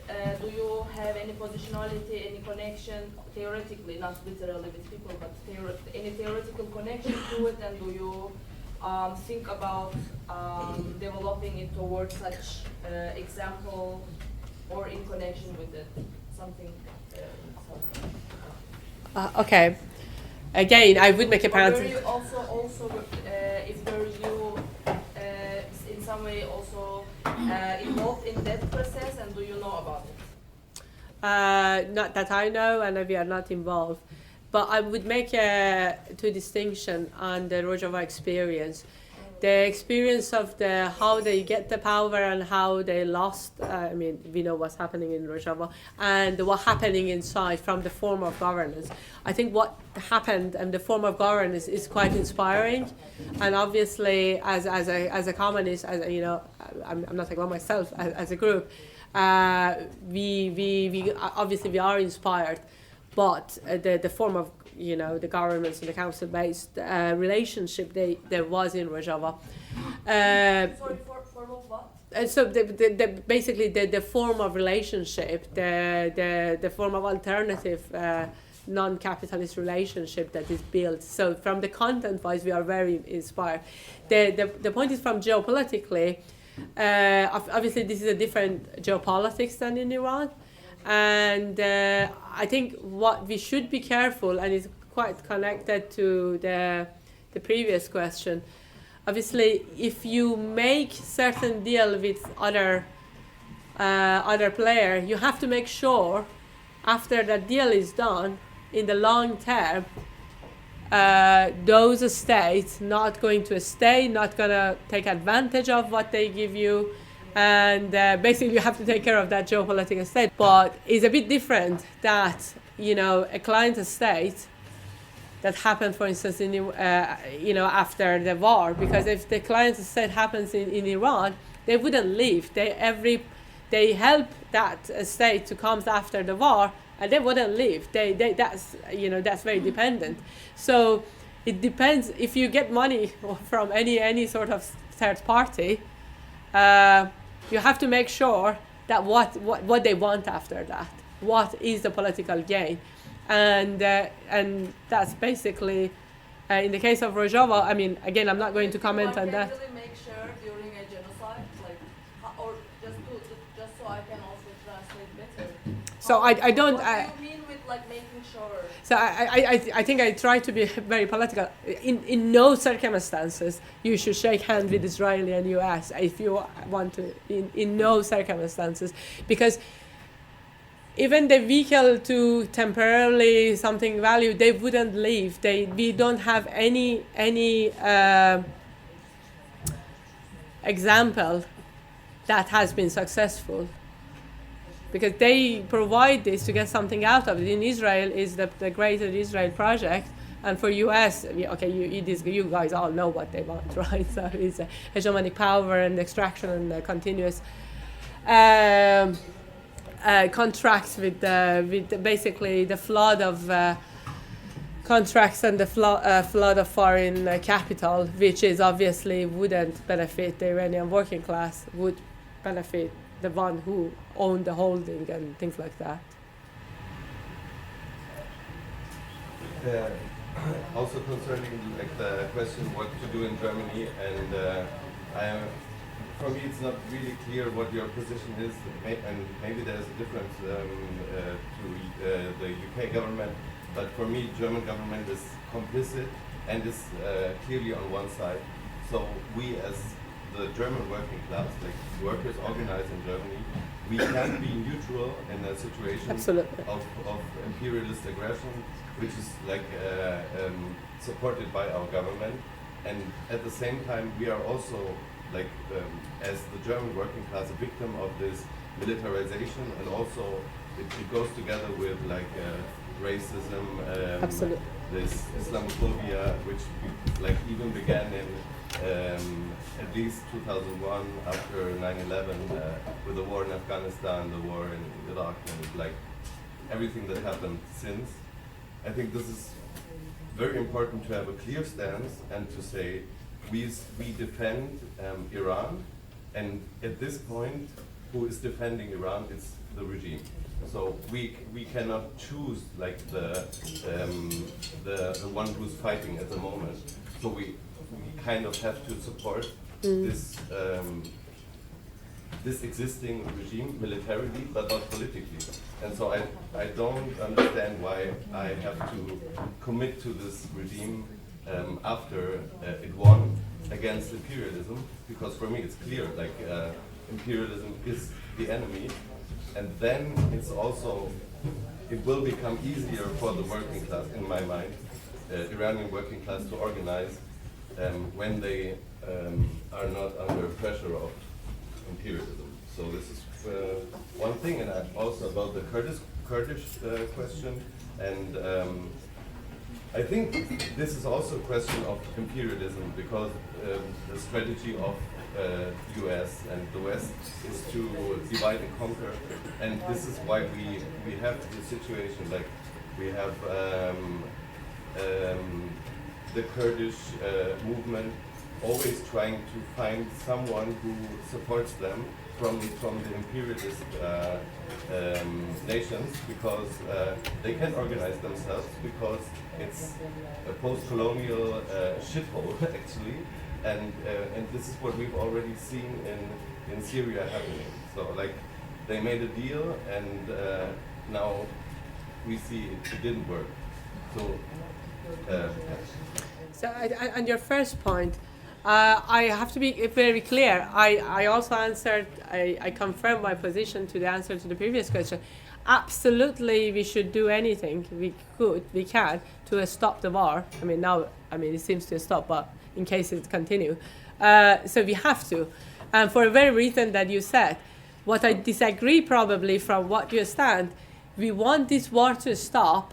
Do you have any positionality, any connection, theoretically, not literally with people, but any theoretical connection to it, and do you think about developing it towards such example or in connection with it, something? Okay. Again, I would make a Or parenthesis. were you also if were you in some way also involved in that process, and do you know about it? Not that I know, and we are not involved. But I would make two distinction on the Rojava experience. The experience of how they get the power and how they lost. We know what's happening in Rojava and what's happening inside from the form of governance. I think what happened and the form of governance is quite inspiring. And obviously, as a communist, I'm not talking about myself as a group. We obviously are inspired, but the form of the governments and the council-based relationship there was in Rojava. For what? So basically the form of relationship, the form of alternative non-capitalist relationship that is built. So from the content-wise, we are very inspired. The point is from geopolitically, obviously this is a different geopolitics than in Iran. And I think what we should be careful, and it's quite connected to the previous question, obviously, if you make certain deal with other player, you have to make sure after that deal is done, in the long term, those states not going to stay, not gonna take advantage of what they give you, and basically you have to take care of that geopolitical state. But it's a bit different that, you know, a client state that happened, for instance, in you know, after the war, because if the client state happens in Iran, they wouldn't leave. They help that state to come after the war, and they wouldn't leave. That's, you know, that's very dependent. So it depends. If you get money from any sort of third party, you have to make sure that what they want after that, what is the political gain, and that's basically in the case of Rojava. I mean, again, I'm not going to comment on that. Can really make sure during a genocide, like, or just so I can also translate better. So I don't. What do you mean with like making sure? So I think I try to be very political. In no circumstances you should shake hands with Israeli and US if you want to. In no circumstances, because even the vehicle to temporarily something value, they wouldn't leave. We don't have any example that has been successful, because they provide this to get something out of it. In Israel is the Greater Israel Project, and for US, okay, you guys all know what they want, right? So it's a hegemonic power and extraction and continuous contracts with basically the flood of contracts and the flood of foreign capital, which is obviously wouldn't benefit the Iranian working class, would benefit the one who owned the holding and things like that. Also concerning like the question what to do in Germany, and for me it's not really clear what your position is, and maybe there's a difference to the UK government, but for me German government is complicit and is clearly on one side. So we as the German working class, like workers organized in Germany, we can be neutral in a situation of imperialist aggression, which is like supported by our government, and at the same time we are also like as the German working class a victim of this militarization, and also it goes together with like racism, this Islamophobia, which like even began in at least 2001 after 9/11 with the war in Afghanistan, the war in Iraq, and like everything that happened since. I think this is very important to have a clear stance and to say we defend Iran, and at this point who is defending Iran is the regime. So we cannot choose like the one who's fighting at the moment. So we kind of have to support this existing regime militarily, but not politically. And so I don't understand why I have to commit to this regime after it won against imperialism, because for me it's clear, like imperialism is the enemy, and then it's also, it will become easier for the working class, in my mind, Iranian working class to organize when they are not under pressure of imperialism. So this is one thing, and also about the Kurdish question, and I think this is also a question of imperialism, because the strategy of US and the West is to divide and conquer, and this is why we have the situation, like we have the Kurdish movement always trying to find someone who supports them from the imperialist nations, because they can organize themselves, because it's a post-colonial shithole actually, and this is what we've already seen in Syria happening. So like they made a deal, and now we see it didn't work. So on your first point, I have to be very clear. I also answered, I confirmed my position to the answer to the previous question. Absolutely, we should do anything we can to stop the war. I mean, now, it seems to stop, but in case it continue. So we have to. And for a very reason that you said, what I disagree probably from what you stand, we want this war to stop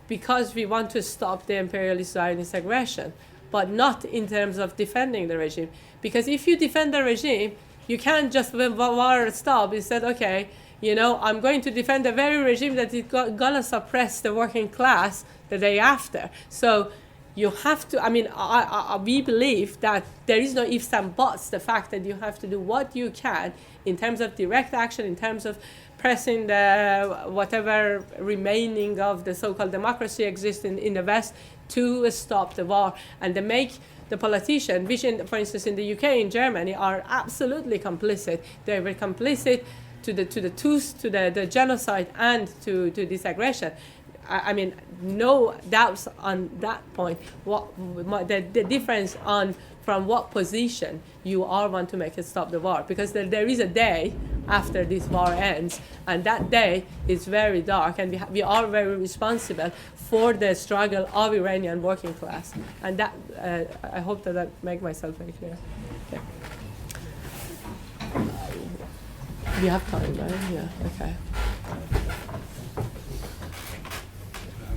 because we want to stop the imperialist Zionist aggression, but not in terms of defending the regime. Because if you defend the regime, you can't just, when war stops, you said, okay, I'm going to defend the very regime that is gonna suppress the working class the day after. So you have to, we believe that there is no ifs and buts, the fact that you have to do what you can in terms of direct action, in terms of pressing the whatever remaining of the so-called democracy exists in the West to stop the war, and to make the politicians, which for instance in the UK, in Germany, are absolutely complicit. They were complicit to the genocide and to this aggression. No doubts on that point. The difference from what position you want to make it stop the war, because there is a day after this war ends, and that day is very dark, and we are very responsible for the struggle of Iranian working class, and that I hope that I make myself very clear. Okay. We have time, right? Yeah. Okay.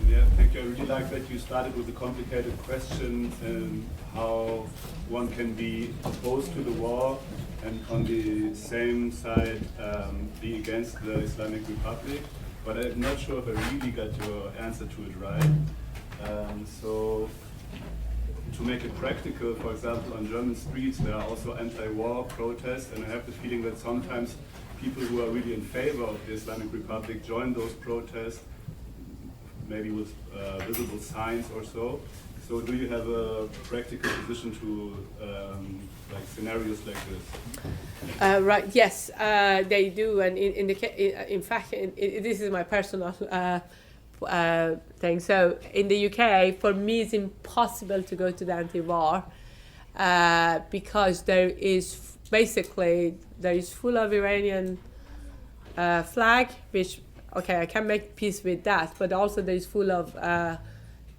Yeah, thank you. I really like that you started with a complicated question, how one can be opposed to the war and on the same side be against the Islamic Republic. But I'm not sure if I really got your answer to it right. So to make it practical, for example, on German streets there are also anti-war protests, and I have the feeling that sometimes people who are really in favor of the Islamic Republic join those protests, maybe with visible signs or so. So do you have a practical position to scenarios like this? Right. Yes, they do, and in fact, this is my personal thing. So in the UK, for me, it's impossible to go to the anti-war because there is full of Iranian flag, which. Okay, I can make peace with that, but also there is full of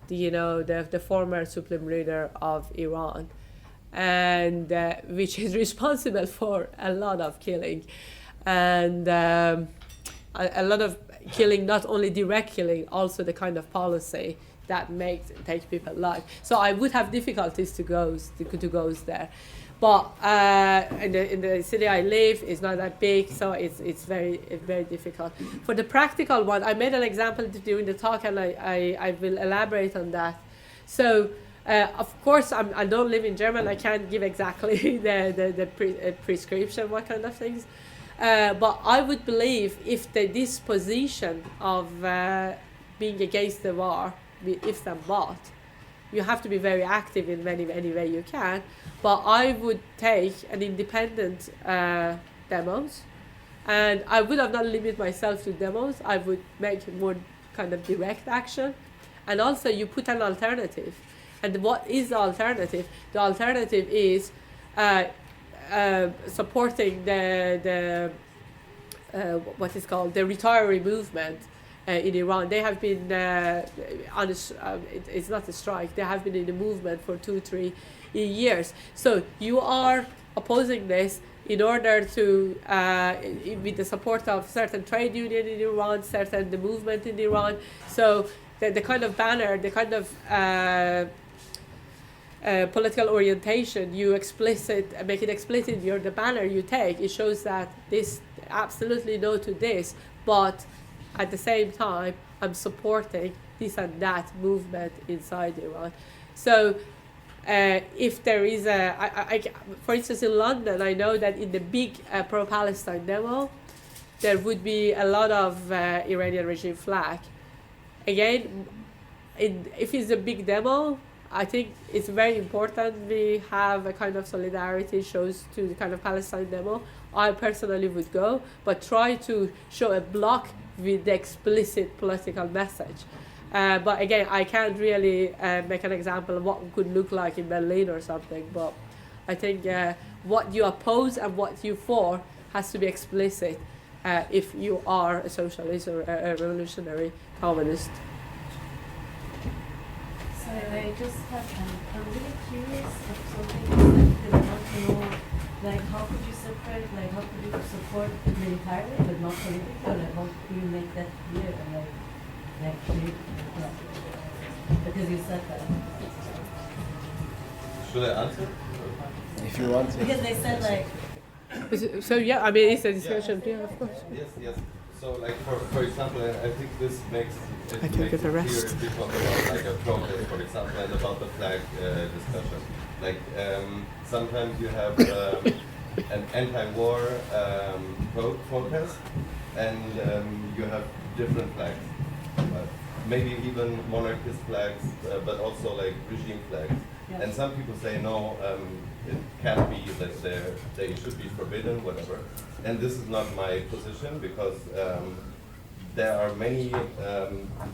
the former supreme leader of Iran, and which is responsible for a lot of killing, and a lot of killing, not only direct killing, also the kind of policy that takes people alive. So I would have difficulties to go there. But in the city I live, it's not that big, so it's very difficult. For the practical one, I made an example during the talk, and I will elaborate on that. So, of course, I don't live in Germany. I can't give exactly the prescription, what kind of things. But I would believe if the disposition of being against the war, if and but, you have to be very active in any way you can. But I would take an independent demos, and I would have not limited myself to demos. I would make more kind of direct action, and also you put an alternative. And what is the alternative? The alternative is supporting the what is called the retiree movement in Iran. They have been it's not a strike. They have been in the movement for 2-3 years. So you are opposing this in order to, with the support of certain trade union in Iran, the movement in Iran. So the kind of banner, the kind of political orientation you make it explicit in the banner you take. It shows that this absolutely no to this, but at the same time I'm supporting this and that movement inside Iran. So if there is for instance in London, I know that in the big pro-Palestine demo there would be a lot of Iranian regime flag. Again, if it's a big demo, I think it's very important we have a kind of solidarity shows to the kind of Palestine demo. I personally would go, but try to show a block with the explicit political message. But again, I can't really make an example of what it could look like in Berlin or something, but I think what you oppose and what you for has to be explicit if you are a socialist or a revolutionary communist. So I just have, I'm really curious of something that I want to know, like how could you separate, like how could you support militarily but not politically, like how do you make that clear, because you said that. Should I answer? If you want to. Because they said like, So yeah, I mean, it's a discussion, yeah, of course. Yes. So like for example, and I think this makes it I can makes get a it rest. clear if you talk about like a protest, for example, and about the flag discussion. Like sometimes you have an anti-war protest, and you have different flags. Maybe even monarchist flags, but also like regime flags. Yeah. And some people say no, it can't be that they should be forbidden, whatever. And this is not my position because there are many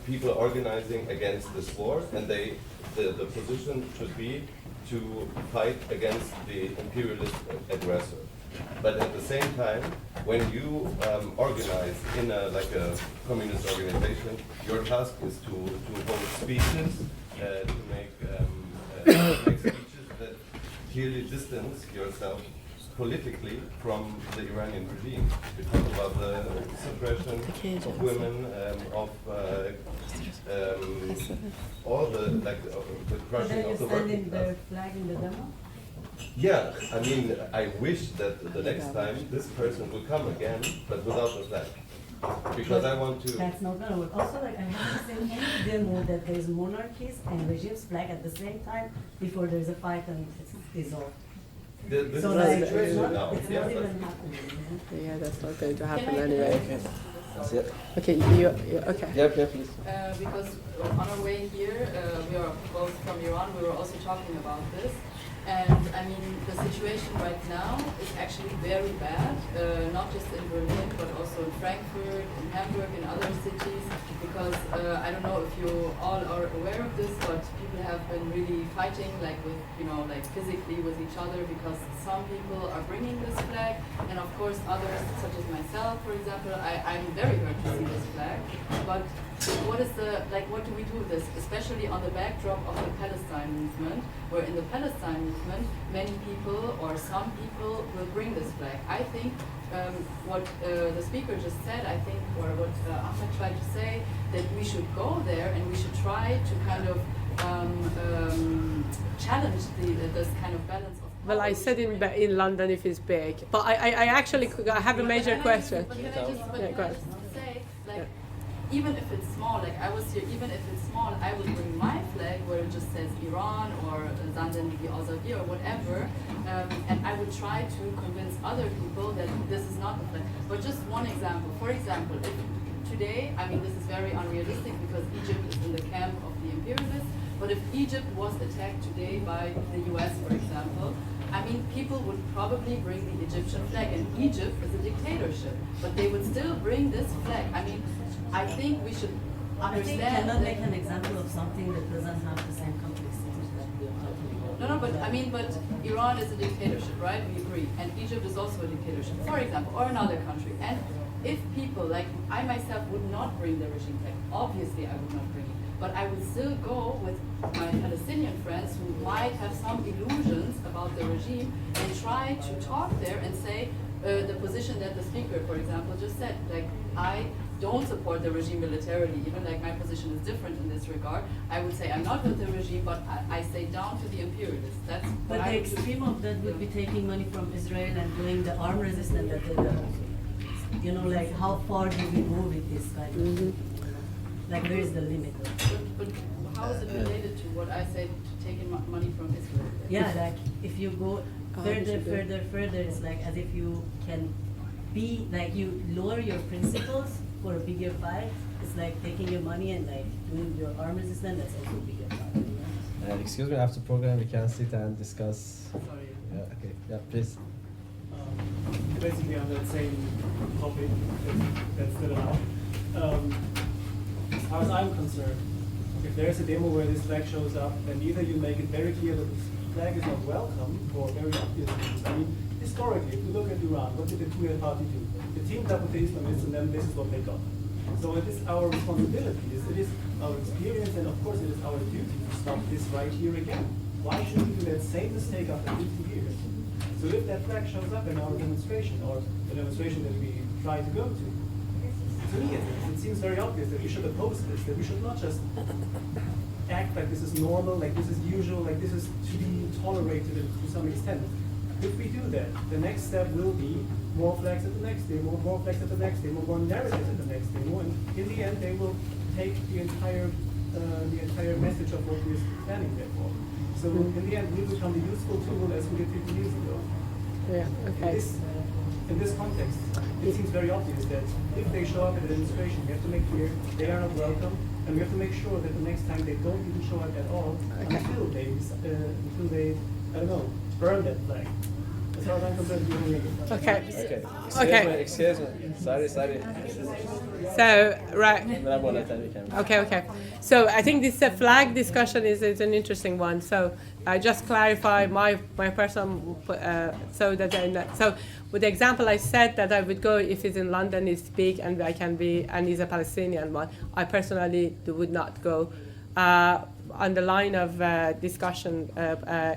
people organizing against this war, and the position should be to fight against the imperialist aggressor. But at the same time, when you organize in like a communist organization, your task is to hold speeches, to make speeches that clearly distance yourself politically from the Iranian regime. We talk about the suppression of women, of all the the but crushing then you're of the working standing class. the flag in the demo? Yeah, I mean, I wish that the next time this person will come again, but without the flag. Because I want to. That's not gonna work. Also, like, I haven't seen any demo that there's monarchies and regimes flag at the same time before there's a fight and it's dissolved. This So is like, the it's situation not, now. it's Yes, not but- even happening. Yeah, that's not going to happen Can I- anyway. That's it. Okay, okay. Yeah, please. Because on our way here, we are both from Iran, we were also talking about this. And I mean, the situation right now is actually very bad, not just in Berlin, but also in Frankfurt, in Hamburg, in other cities, because I don't know if you all are aware of this, but people have been really fighting, like with, like physically with each other, because some people are bringing this flag, and of course others, such as myself, for example, I'm very hurt to see this flag, but what do we do with this, especially on the backdrop of the Palestine movement, where in the Palestine movement, many people or some people will bring this flag. I think what the speaker just said, I think, or what Ahmed tried to say, that we should go there and we should try to kind of challenge this kind of balance of power. Well, I said in London if it's big, but I actually I have a major question. But can I just, Yeah, go ahead. say, like, Yeah. even if it's small, like I was here, even if it's small, I would bring my flag where it just says Iran or Manjanigh Azadi or whatever, and I would try to convince other people that this is not the flag. But just one example. For example, if today, I mean, this is very unrealistic because Egypt is in the camp of the imperialists, but if Egypt was attacked today by the US, for example, I mean, people would probably bring the Egyptian flag, and Egypt is a dictatorship, but they would still bring this flag. I mean, I think we should I think understand cannot that- make an example of something that doesn't have the same complexity that we are talking about. No, but I mean, but Iran is a dictatorship, right? We agree. And Egypt is also a dictatorship, for example, or another country. And if people, like I myself, would not bring the regime flag, obviously I would not bring it. But I would still go with my Palestinian friends who might have some illusions about the regime and try to talk there and say the position that the speaker, for example, just said. Like, I don't support the regime militarily, even like my position is different in this regard. I would say I'm not with the regime, but I say down to the imperialists. That's But what the I would do. extreme of that would be taking money from Israel and doing the arm resistance that they do. Like how far do we go with this kind of thing? Like where is the limit? But how is it related to what I said, to taking money from Israel? Yeah, like if you go further, should do. further, it's like as if you can be, like you lower your principles for a bigger fight. It's like taking your money and like doing your arm resistance, that's also a bigger fight. Excuse me, after program we can sit and discuss. Sorry. Yeah, okay. Yeah, please. Basically on that same topic that's still allowed. As far as I'm concerned, if there's a demo where this flag shows up, then either you make it very clear that flag is not welcome for very obvious reasons. I mean, historically, if you look at Iran, what did the two party do? They teamed up with the Islamists, and then this is what they got. So it is our responsibility, it is our experience, and of course it is our duty to stop this right here again. Why should we do that same mistake after 50 years? So if that flag shows up in our demonstration, or the demonstration that we try to go to me it seems very obvious that we should oppose this, that we should not just act like this is normal, like this is usual, like this is to be tolerated to some extent. If we do that, the next step will be more flags at the next day, more flags at the next day, more narratives at the next day, and in the end they will take the entire message of what we're standing there for. So in the end we become the useful tool as we did 50 years ago. Yeah, okay. In this context, it seems very obvious that if they show up at a demonstration, we have to make clear they are not welcome, and we have to make sure that the next time they don't even show up at all until they, I don't know, burn that flag. As far as I'm concerned, we don't make it. Okay. Excuse me. Sorry. So, right. Okay. So I think this flag discussion is an interesting one. So I just clarify my personal, so with the example I said that I would go if it's in London, it's big and I can be, and is a Palestinian one. I personally would not go. On the line of discussion,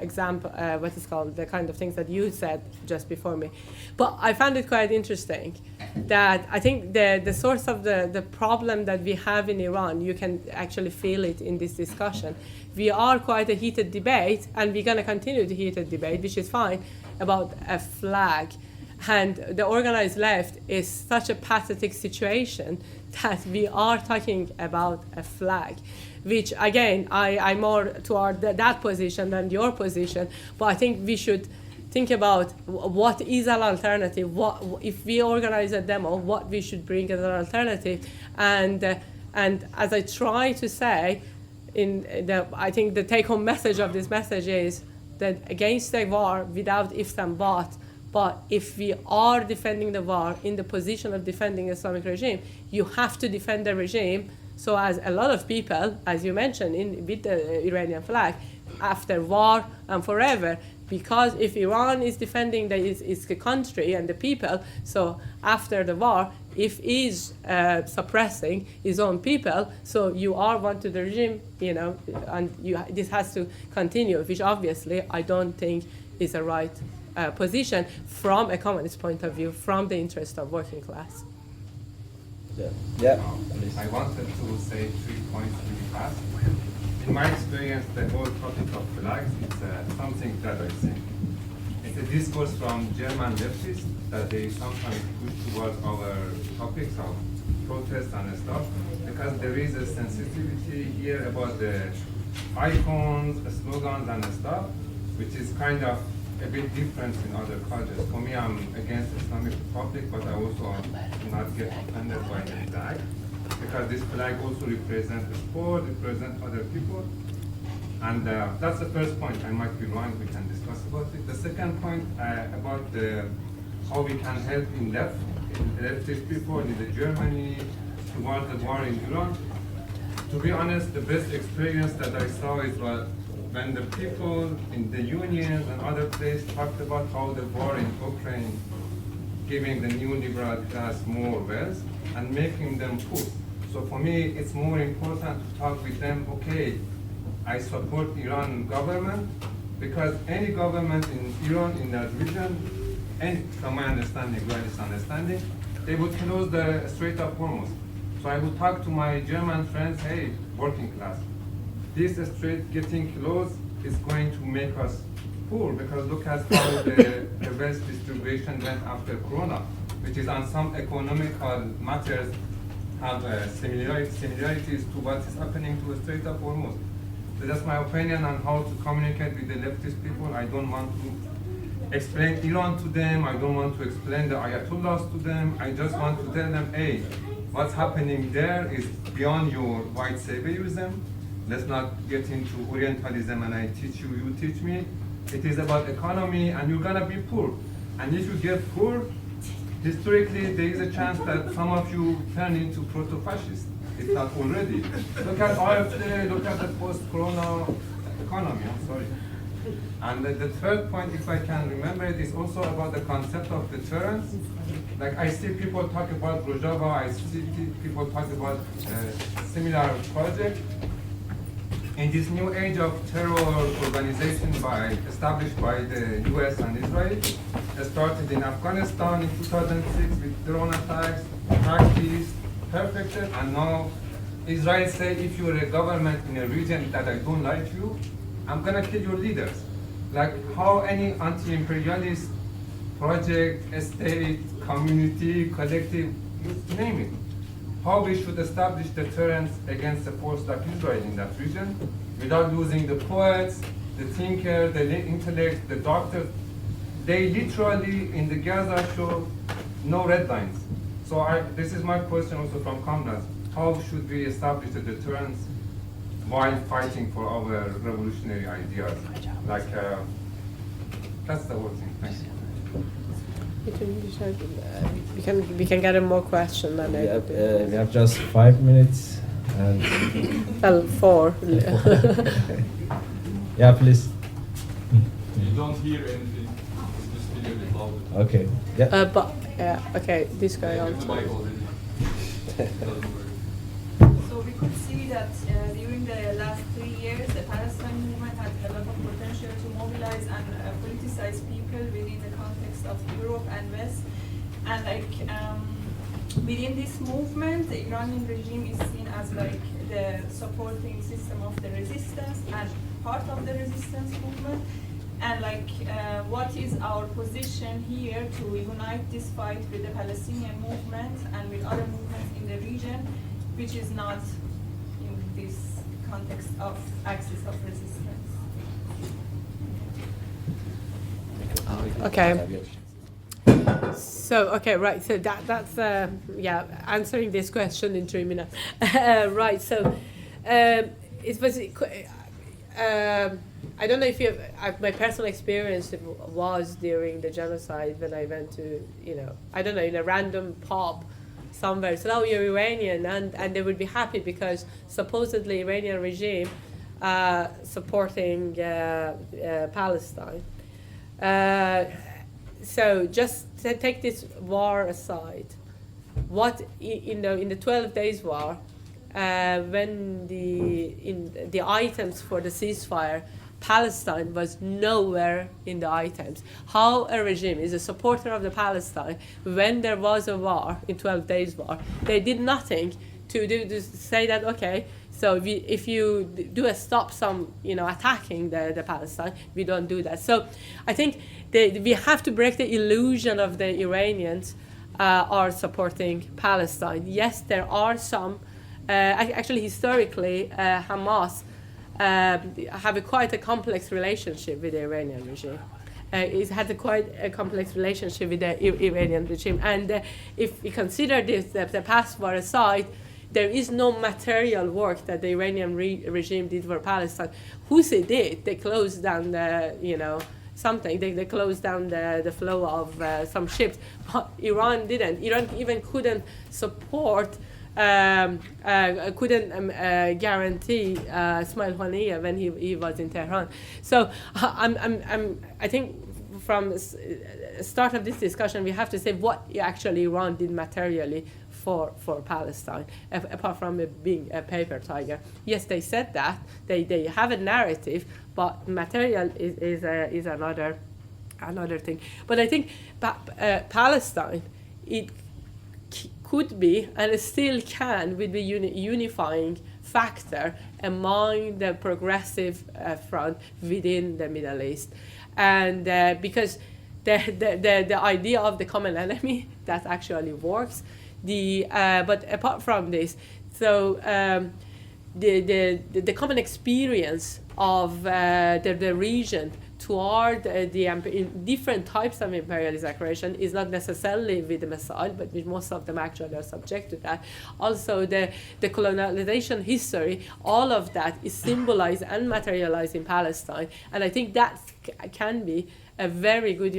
example, what is called, the kind of things that you said just before me. But I found it quite interesting that I think the source of the problem that we have in Iran, you can actually feel it in this discussion. We are quite a heated debate, and we're going to continue the heated debate, which is fine, about a flag. And the organized left is such a pathetic situation that we are talking about a flag, which again, I'm more toward that position than your position, but I think we should think about what is an alternative, what if we organize a demo, what we should bring as an alternative. And as I try to say, I think the take-home message of this message is that against the war without ifs and buts, but if we are defending the war in the position of defending Islamic regime, you have to defend the regime. So as a lot of people, as you mentioned, with the Iranian flag, after war and forever, because if Iran is defending its country and the people, so after the war, if is suppressing his own people, so you are one to the regime, and this has to continue, which obviously I don't think is a right position from a communist point of view, from the interest of working class. Yeah. I wanted to say 3 points really fast. In my experience, the whole topic of flags is something that I think. It's a discourse from German leftists that they sometimes push towards our topics of protest and stuff, because there is a sensitivity here about the icons, the slogans and stuff, which is kind of a bit different in other cultures. For me, I'm against Islamic Republic, but I also do not get offended by the flag, because this flag also represents the sport, represents other people. And that's the first point. I might be wrong, we can discuss about it. The second point about how we can help in leftist people in Germany towards the war in Iran. To be honest, the best experience that I saw is when the people in the unions and other places talked about how the war in Ukraine giving the new liberal class more wealth and making them poor. So for me, it's more important to talk with them, okay, I support Iran government, because any government in Iran, in that region, and from my understanding, Israeli's understanding, they would close the Strait of Hormuz. So I would talk to my German friends, hey, working class, this strait getting closed is going to make us poor, because look at how the wealth distribution went after Corona, which is on some economical matters have similarities to what is happening to the Strait of Hormuz. So that's my opinion on how to communicate with the leftist people. I don't want to explain Iran to them. I don't want to explain the Ayatollahs to them. I just want to tell them, hey, what's happening there is beyond your white saviorism. Let's not get into Orientalism and I teach you, you teach me. It is about economy and you're gonna be poor. And if you get poor, historically there is a chance that some of you turn into proto-fascist, if not already. Look at AfD, look at the post-corona economy, I'm sorry. And the third point, if I can remember it, is also about the concept of deterrence. Like I see people talk about Rojava, I see people talk about similar project. In this new age of terror organization established by the US and Israel, started in Afghanistan in 2006 with drone attacks, practiced, perfected, and now Israel say if you're a government in a region that I don't like you, I'm gonna kill your leaders. Like how any anti-imperialist project, state, community, collective, you name it, how we should establish deterrence against a force like Israel in that region without losing the poets, the thinker, the intellect, the doctors. They literally in the Gaza show no red lines. So this is my question also from comrades. How should we establish the deterrence while fighting for our revolutionary ideas? Like, that's the whole thing. Thanks. We can get a more question than we have just 5 minutes and well, 4. yeah, please. You don't hear anything. It's just a little louder. Okay. Yeah. But okay, this guy With the also. mic already. Doesn't work. So we could see that during the last 3 years, the Palestine movement had a lot of potential to mobilize and politicize people within the context of Europe and West. And like within this movement, the Iranian regime is seen as like the supporting system of the resistance and part of the resistance movement. And like, what is our position here to unite this fight with the Palestinian movement and with other movements in the region, which is not in this context of axis of resistance? Okay. So okay, right. So that's yeah, answering this question in 3 minutes. Right. So it was. I don't know if you have, my personal experience was during the genocide when I went to, I don't know, in a random pub somewhere. So, oh, you're Iranian, and they would be happy because supposedly Iranian regime supporting Palestine. So just to take this war aside, what in the 12 days war, when the items for the ceasefire, Palestine was nowhere in the items. How a regime is a supporter of the Palestine when there was a war, in 12 days war, they did nothing to say that, okay, so if you do stop some, attacking the Palestine, we don't do that. So I think we have to break the illusion of the Iranians are supporting Palestine. Yes, there are some, actually historically, Hamas have quite a complex relationship with the Iranian regime. It had quite a complex relationship with the Iranian regime. And if we consider this, the past war aside, there is no material work that the Iranian regime did for Palestine. Houthi did. They closed down something. They closed down the flow of some ships. But Iran didn't. Iran even couldn't support couldn't guarantee Ismail Haniyeh when he was in Tehran. So I think from the start of this discussion, we have to say what actually Iran did materially for Palestine, apart from it being a paper tiger. Yes, they said that. They have a narrative, but material is another thing. But I think Palestine, it could be, and it still can, with the unifying factor among the progressive front within the Middle East. And because the idea of the common enemy, that actually works. But apart from this, so the common experience of the region toward in different types of imperialist aggression is not necessarily with the missile, but with most of them actually are subject to that. Also, the colonization history, all of that is symbolized and materialized in Palestine, and I think that can be a very good,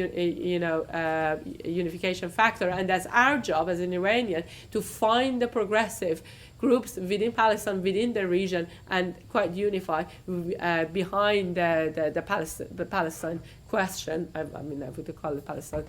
unification factor. And that's our job as an Iranian to find the progressive groups within Palestine, within the region, and quite unified behind the Palestine question. I mean, I would call it Palestine,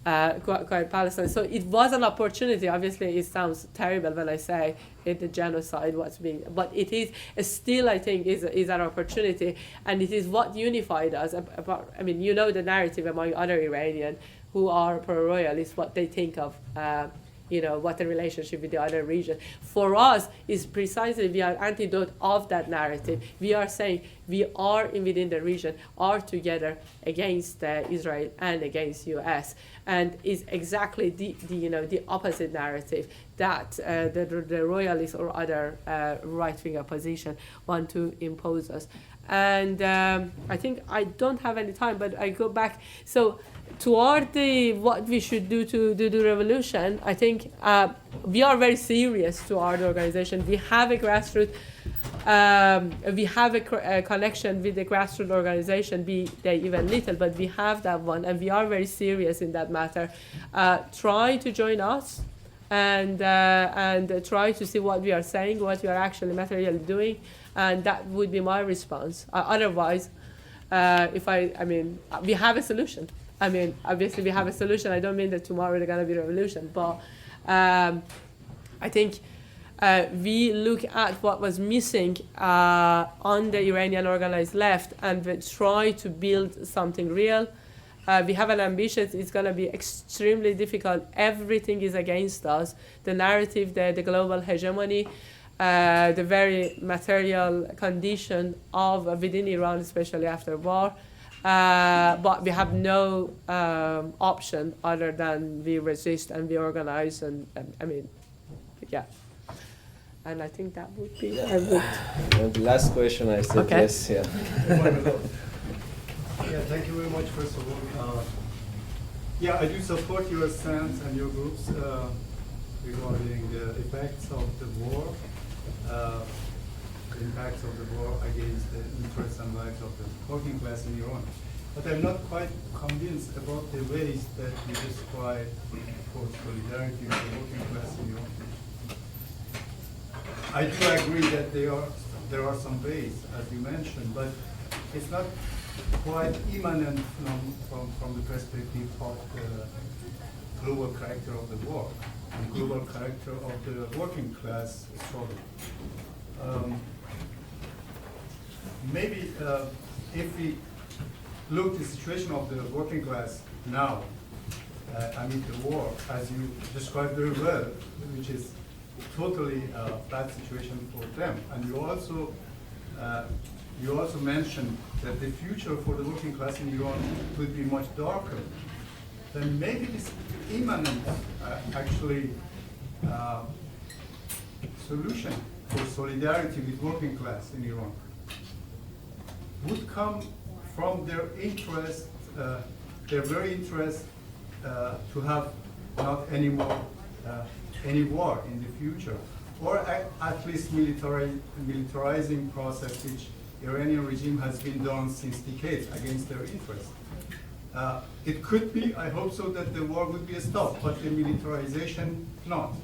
quite Palestine. So it was an opportunity. Obviously, it sounds terrible when I say it, the genocide was being, but it is still, I think, is an opportunity, and it is what unified us. I mean, you know the narrative among other Iranians who are pro-royalists, what they think of. What the relationship with the other region. For us, is precisely we are antidote of that narrative. We are saying we are within the region, are together against Israel and against US, and is exactly the opposite narrative that the royalists or other right-wing opposition want to impose us. And I think I don't have any time, but I go back. So toward what we should do to do the revolution, I think we are very serious to our organization. We have a grassroots, we have a connection with the grassroots organization, be they even little, but we have that one, and we are very serious in that matter. Try to join us and try to see what we are saying, what we are actually materially doing, and that would be my response. Otherwise, we have a solution. I mean, obviously we have a solution. I don't mean that tomorrow there's going to be a revolution, but I think we look at what was missing on the Iranian organized left, and we try to build something real. We have an ambition. It's going to be extremely difficult. Everything is against us. The narrative, the global hegemony, the very material condition of within Iran, especially after war. But we have no option other than we resist and we organize, and yeah. And I think that would be And the last question, I said okay. Yes, yeah. Yeah, thank you very much, first of all. Yeah, I do support your stance and your groups regarding the effects of the war, the impacts of the war against the interests and lives of the working class in Iran. But I'm not quite convinced about the ways that you describe for solidarity with the working class in Iran. I do agree that there are some ways, as you mentioned, but it's not quite immanent from the perspective of the global character of the war and global character of the working class struggle. Maybe if we look at the situation of the working class now, amid the war, as you described very well, which is totally a bad situation for them, and you also mentioned that the future for the working class in Iran will be much darker. Then maybe this immanent, solution for solidarity with working class in Iran would come from their interest, their very interest to have not anymore any war in the future, or at least militarizing process which Iranian regime has been done since decades against their interest. It could be, I hope so, that the war would be stopped, but the militarization not.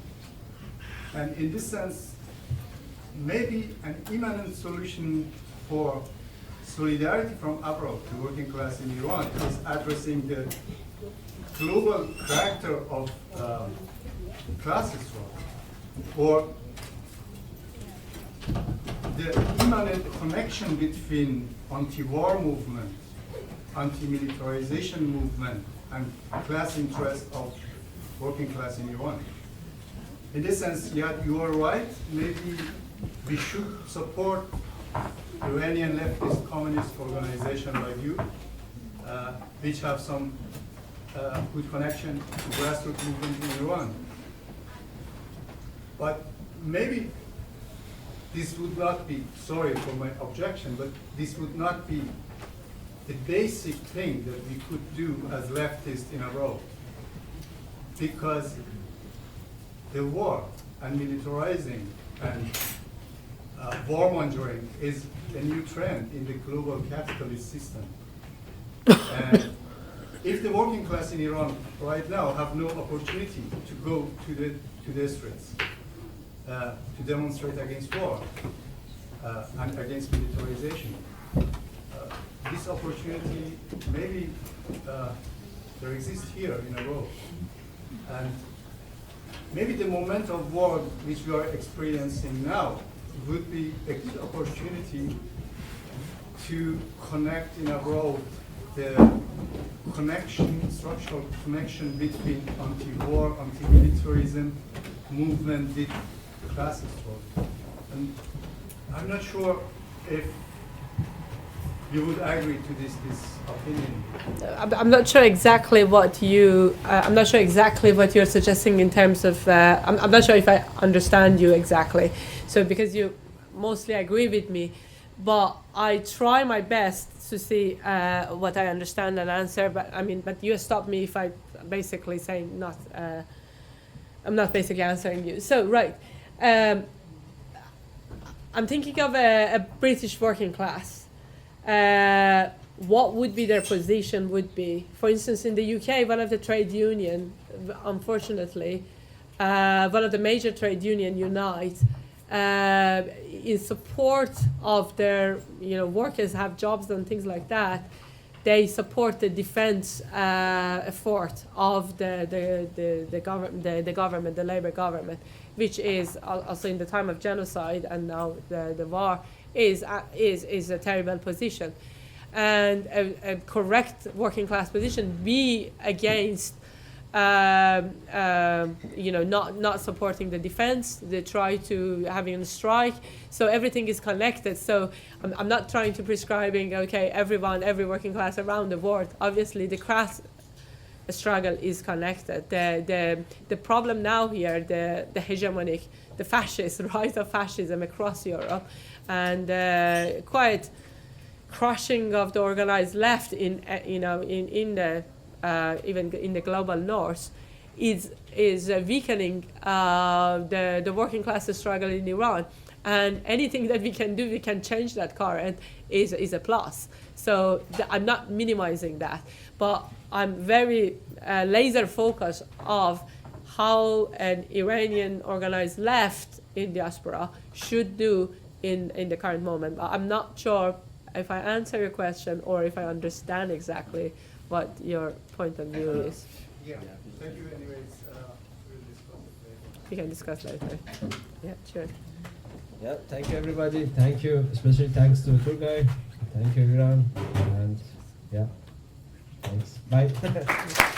And in this sense, maybe an imminent solution for solidarity from abroad to working class in Iran is addressing the global character of classes or the immanent connection between anti-war movement, anti-militarization movement, and class interest of working class in Iran. In this sense, yeah, you are right. Maybe we should support Iranian leftist communist organization like you, which have some good connection to grassroots movement in Iran. But maybe this would not be, sorry for my objection, but this would not be the basic thing that we could do as leftists in a row. Because the war and militarizing and warmongering is a new trend in the global capitalist system. And if the working class in Iran right now have no opportunity to go to the streets, to demonstrate against war and against militarization. This opportunity maybe there exists here in a row. And maybe the moment of war which we are experiencing now would be a good opportunity to connect in a row the connection, structural connection between anti-war, anti-militarism movement with class struggle. And I'm not sure if you would agree to this opinion. I'm not sure exactly what you. I'm not sure exactly what you're suggesting in terms of. I'm not sure if I understand you exactly. So because you mostly agree with me, but I try my best to see what I understand and answer. But you stop me if I basically say not. I'm not basically answering you. So right. I'm thinking of a British working class. What would be their position would be, for instance, in the UK, one of the trade union, unfortunately, one of the major trade union, Unite, in support of their, workers have jobs and things like that. They support the defense effort of the government, the Labour government, which is also in the time of genocide and now the war is a terrible position, and a correct working class position be against not supporting the defense. They try to having a strike, so everything is connected. So I'm not trying to prescribing every working class around the world. Obviously the class struggle is connected. The problem now here, the hegemonic, the fascist rise of fascism across Europe, and quite crushing of the organized left in the even in the global north is weakening the working class struggle in Iran. And anything that we can do, we can change that current is a plus. So I'm not minimizing that, but I'm very laser focused of how an Iranian organized left in diaspora should do in the current moment. I'm not sure if I answer your question or if I understand exactly what your point of view is. Yeah, thank you anyways. We'll discuss it later. We can discuss later. Yeah, sure. Yeah, thank you everybody. Thank you, especially thanks to the tour guide. Thank you, Iran. And yeah, thanks. Bye.